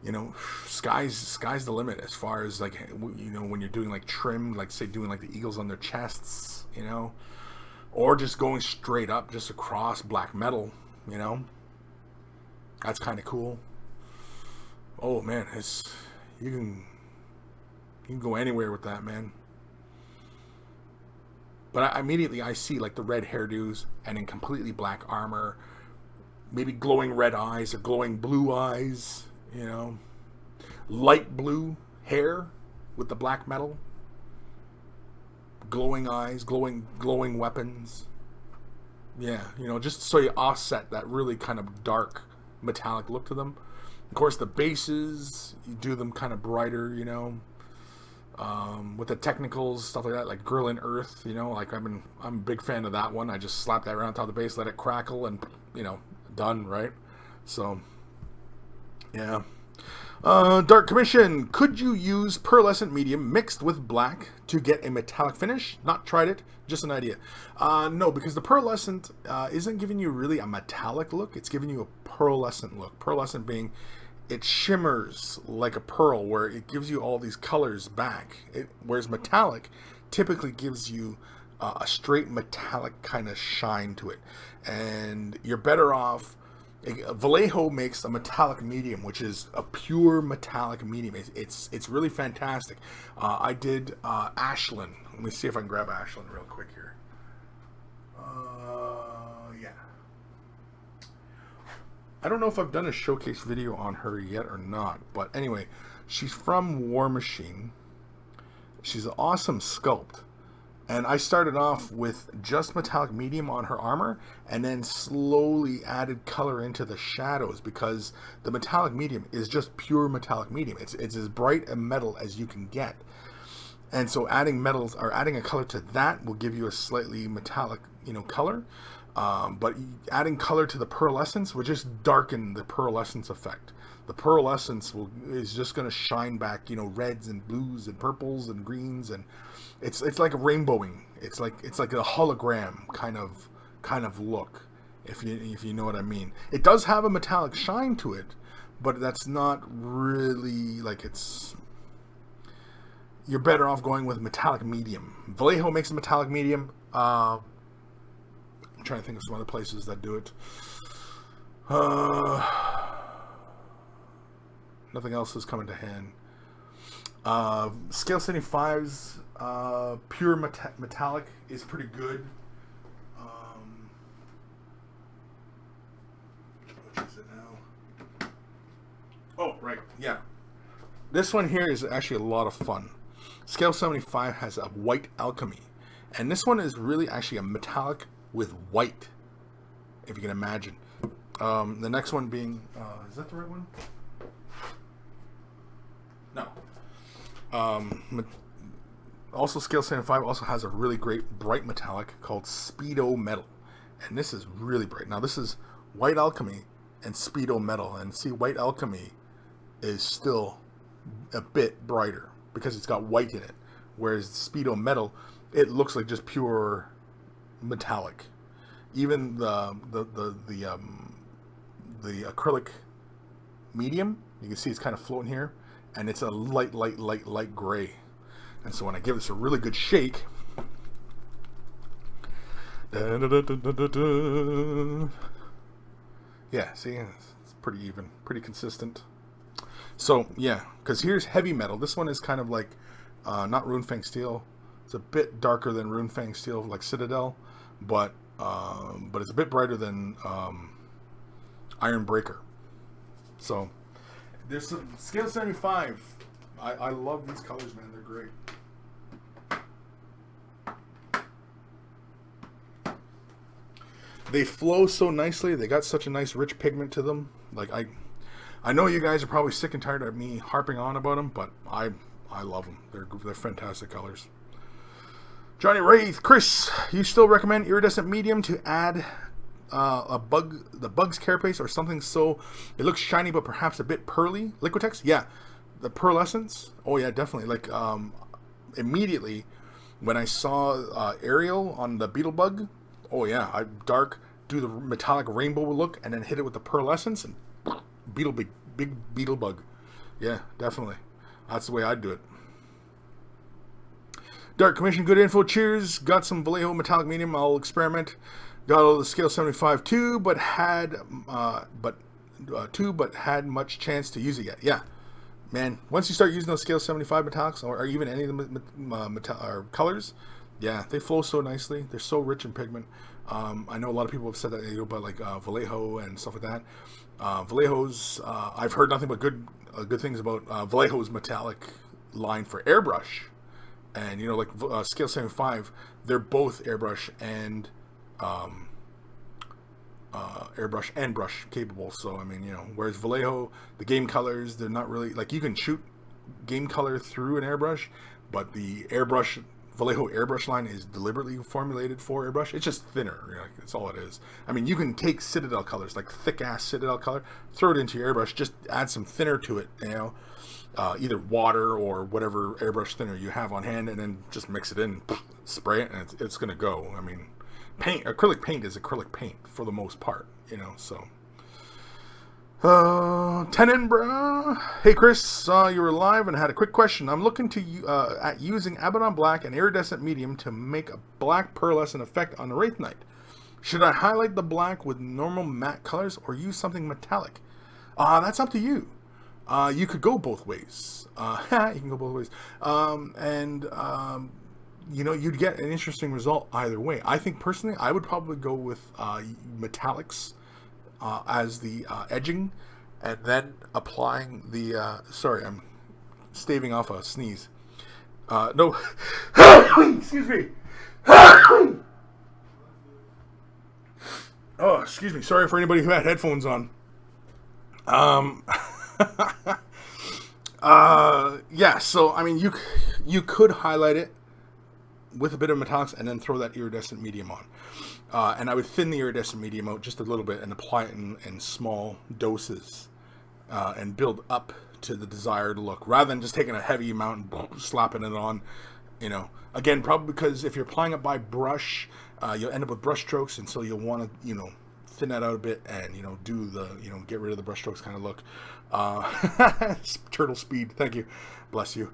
you know, sky's the limit as far as, like, you know, when you're doing like trim, like say doing like the eagles on their chests, you know, or just going straight up just across black metal, you know, that's kind of cool. Oh man, you can go anywhere with that, man. But immediately I see like the red hairdos and in completely black armor, maybe glowing red eyes or glowing blue eyes, you know, light blue hair with the black metal, glowing eyes, glowing weapons. Yeah, you know, just so you offset that really kind of dark metallic look to them. Of course, the bases, you do them kind of brighter, you know, with the technicals, stuff like that, like Girl in Earth, you know, like I'm a big fan of that one. I just slap that around top of the base, let it crackle, and, you know, done, right? So, yeah. Dark Commission, could you use pearlescent medium mixed with black to get a metallic finish? Not tried it, just an idea. No, because the pearlescent isn't giving you really a metallic look. It's giving you a pearlescent look. Pearlescent being, it shimmers like a pearl, where it gives you all these colors back. Whereas metallic typically gives you a straight metallic kind of shine to it. And you're better off. Vallejo makes a metallic medium, which is a pure metallic medium. It's really fantastic. I did Ashland. Let me see if I can grab Ashland real quick here. Yeah. I don't know if I've done a showcase video on her yet or not, but anyway, she's from War Machine. She's an awesome sculpt. And I started off with just metallic medium on her armor, and then slowly added color into the shadows, because the metallic medium is just pure metallic medium. It's as bright a metal as you can get. And so adding metals, or adding a color to that, will give you a slightly metallic, you know, color. But adding color to the pearlescence will just darken the pearlescence effect. The pearlescence is just going to shine back, you know, reds and blues and purples and greens, and it's like a rainbowing. It's like a hologram kind of look, if you know what I mean. It does have a metallic shine to it, but that's not really like it's. You're better off going with metallic medium. Vallejo makes a metallic medium. I'm trying to think of some other places that do it. Nothing else is coming to hand. Scale 75's pure metallic is pretty good. Which is it now? Oh, right, yeah. This one here is actually a lot of fun. Scale 75 has a white alchemy, and this one is really actually a metallic with white, if you can imagine. The next one being, is that the right one? No. Also, Scale 75 also has a really great bright metallic called Speedo Metal, and this is really bright. Now, this is White Alchemy and Speedo Metal, and see, White Alchemy is still a bit brighter because it's got white in it, whereas Speedo Metal, it looks like just pure metallic. Even the acrylic medium, you can see it's kind of floating here, and it's a light gray. And so when I give this a really good shake, yeah, see, it's pretty even, pretty consistent. So yeah, because here's heavy metal. This one is kind of like not Runefang steel. It's a bit darker than Runefang steel, like Citadel, but it's a bit brighter than Iron Breaker. So there's some Scale 75. I love these colors, man. They're great. They flow so nicely. They got such a nice rich pigment to them. Like I know you guys are probably sick and tired of me harping on about them, but I I love them. They're fantastic colors. Johnny Wraith, Chris, you still recommend iridescent medium to add the bug's carapace or something so it looks shiny but perhaps a bit pearly? Liquitex? Yeah. The pearlescence? Oh yeah, definitely. Like immediately when I saw Ariel on the beetle bug, oh yeah, I do the metallic rainbow look and then hit it with the pearlescence and big beetle bug. Yeah, definitely. That's the way I'd do it. Dark Commission, good info. Cheers. Got some Vallejo metallic medium. I'll experiment. Got all the scale 75 too, but had much chance to use it yet. Yeah, man. Once you start using those scale 75 metallics or even any of the colors, yeah, they flow so nicely. They're so rich in pigment. I know a lot of people have said that about like Vallejo and stuff like that. Vallejo's, I've heard nothing but good things about Vallejo's metallic line for airbrush. And, like Scale 75, they're both airbrush and brush capable. So, I mean, whereas Vallejo, the game colors, they're not really, like you can shoot game color through an airbrush, but the Vallejo airbrush line is deliberately formulated for airbrush. It's just thinner. That's all it is. I mean, you can take Citadel colors, like thick-ass Citadel color, throw it into your airbrush, just add some thinner to it, either water or whatever airbrush thinner you have on hand, and then just mix it in, spray it, and it's going to go. I mean, acrylic paint is acrylic paint for the most part, so. Tenenbra. Hey Chris, you were live and had a quick question. I'm looking at using Abaddon Black and iridescent medium to make a black pearlescent effect on the Wraith Knight. Should I highlight the black with normal matte colors or use something metallic? That's up to you. You could go both ways. You can go both ways. You'd get an interesting result either way. I think personally, I would probably go with metallics as the edging, and then applying the. Sorry, I'm staving off a sneeze. No, excuse me. Oh, excuse me. Sorry for anybody who had headphones on. Yeah, so I mean, you could highlight it with a bit of metallics and then throw that iridescent medium on. And I would thin the iridescent medium out just a little bit and apply it in small doses and build up to the desired look rather than just taking a heavy amount and slapping it on. Again, probably because if you're applying it by brush, you'll end up with brush strokes, and so you'll want to, thin that out a bit and, do the, get rid of the brush strokes kind of look. Turtle speed. Thank you. Bless you.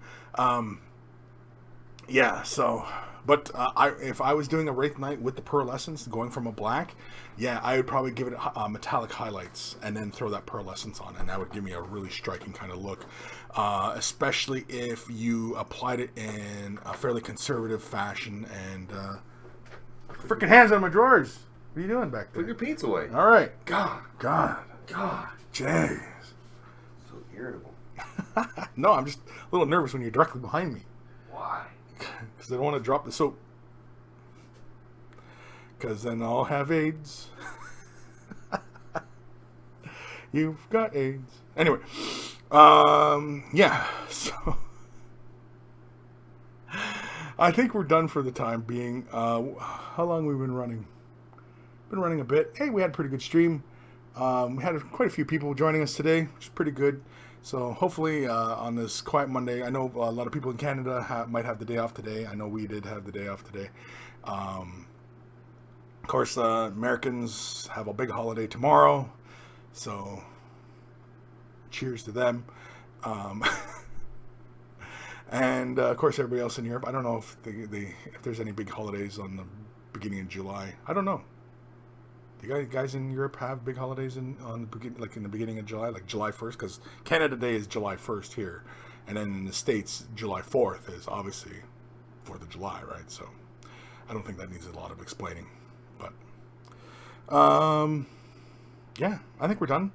Yeah, so, but if I was doing a Wraith Knight with the pearlescence, going from a black, yeah, I would probably give it metallic highlights and then throw that pearlescence on, and that would give me a really striking kind of look, especially if you applied it in a fairly conservative fashion. And freaking hands on my drawers. What are you doing back there? Put your paints away. All right. God. Jeez. So irritable. No, I'm just a little nervous when you're directly behind me. Why? Because I don't want to drop the soap. Because then I'll have AIDS. You've got AIDS. Anyway. Yeah. So. I think we're done for the time being. How long have we been running? Been running a bit. Hey, we had a pretty good stream. We had quite a few people joining us today, which is pretty good. So hopefully on this quiet Monday, I know a lot of people in Canada might have the day off today. I know we did have the day off today. Of course, Americans have a big holiday tomorrow, so cheers to them. And of course, everybody else in Europe. I don't know if if there's any big holidays on the beginning of July. I don't know. Do you guys in Europe have big holidays in the beginning of July, like July 1st? Because Canada Day is July 1st here, and then in the States, July 4th is obviously 4th of July, right? So I don't think that needs a lot of explaining. But yeah, I think we're done.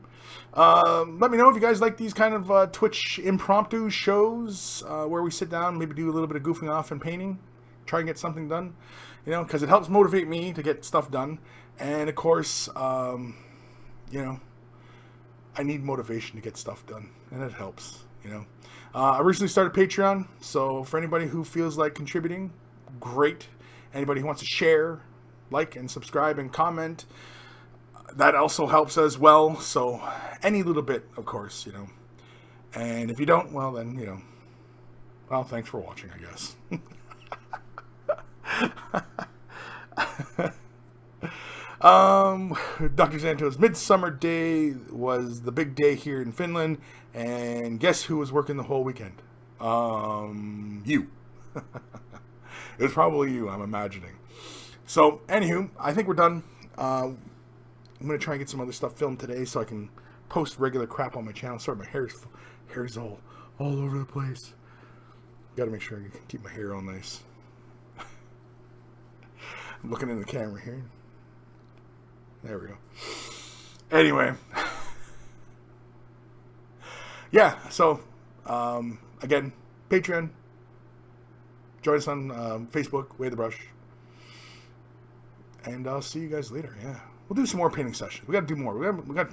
Let me know if you guys like these kind of Twitch impromptu shows where we sit down, maybe do a little bit of goofing off and painting, try and get something done, because it helps motivate me to get stuff done. And of course, I need motivation to get stuff done, and it helps, you know. I recently started Patreon, so for anybody who feels like contributing, great. Anybody who wants to share, like and subscribe and comment, that also helps as well. So any little bit, of course, you know. And if you don't, well then, you know, well, thanks for watching, I guess. Dr. Santos, Midsummer Day was the big day here in Finland, and guess who was working the whole weekend? You. It was probably you, I'm imagining. So, anywho, I think we're done. I'm going to try and get some other stuff filmed today so I can post regular crap on my channel. Sorry, my hair's all over the place. Got to make sure I can keep my hair all nice. I'm looking in the camera here. There we go. Anyway. Yeah, so, again, Patreon. Join us on Facebook, Way the Brush. And I'll see you guys later, yeah. We'll do some more painting sessions. We got to do more.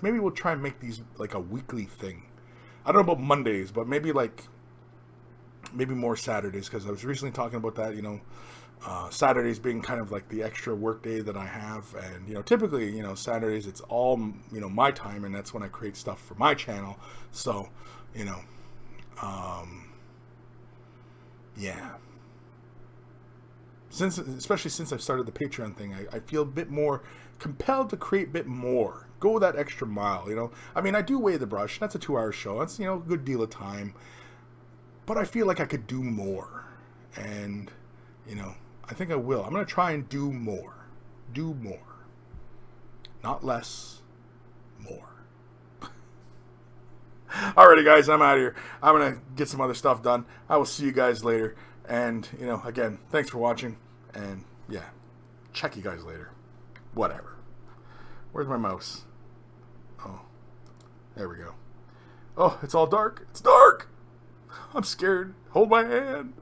Maybe we'll try and make these like a weekly thing. I don't know about Mondays, but maybe more Saturdays, because I was recently talking about that, you know, Saturdays being kind of like the extra work day that I have. And, you know, typically, you know, Saturdays, it's all, you know, my time, and that's when I create stuff for my channel. So, you know, yeah. Especially since I've started the Patreon thing, I feel a bit more compelled to create a bit more. Go that extra mile, you know. I mean, I do Weigh the Brush. That's a 2-hour show. That's, you know, a good deal of time. But I feel like I could do more. And, you know, I think I will. I'm going to try and do more. Do more. Not less. More. Alrighty, guys. I'm out of here. I'm going to get some other stuff done. I will see you guys later. And, you know, again, thanks for watching. And, yeah, check you guys later. Whatever. Where's my mouse? Oh, there we go. Oh, it's all dark. It's dark. I'm scared. Hold my hand.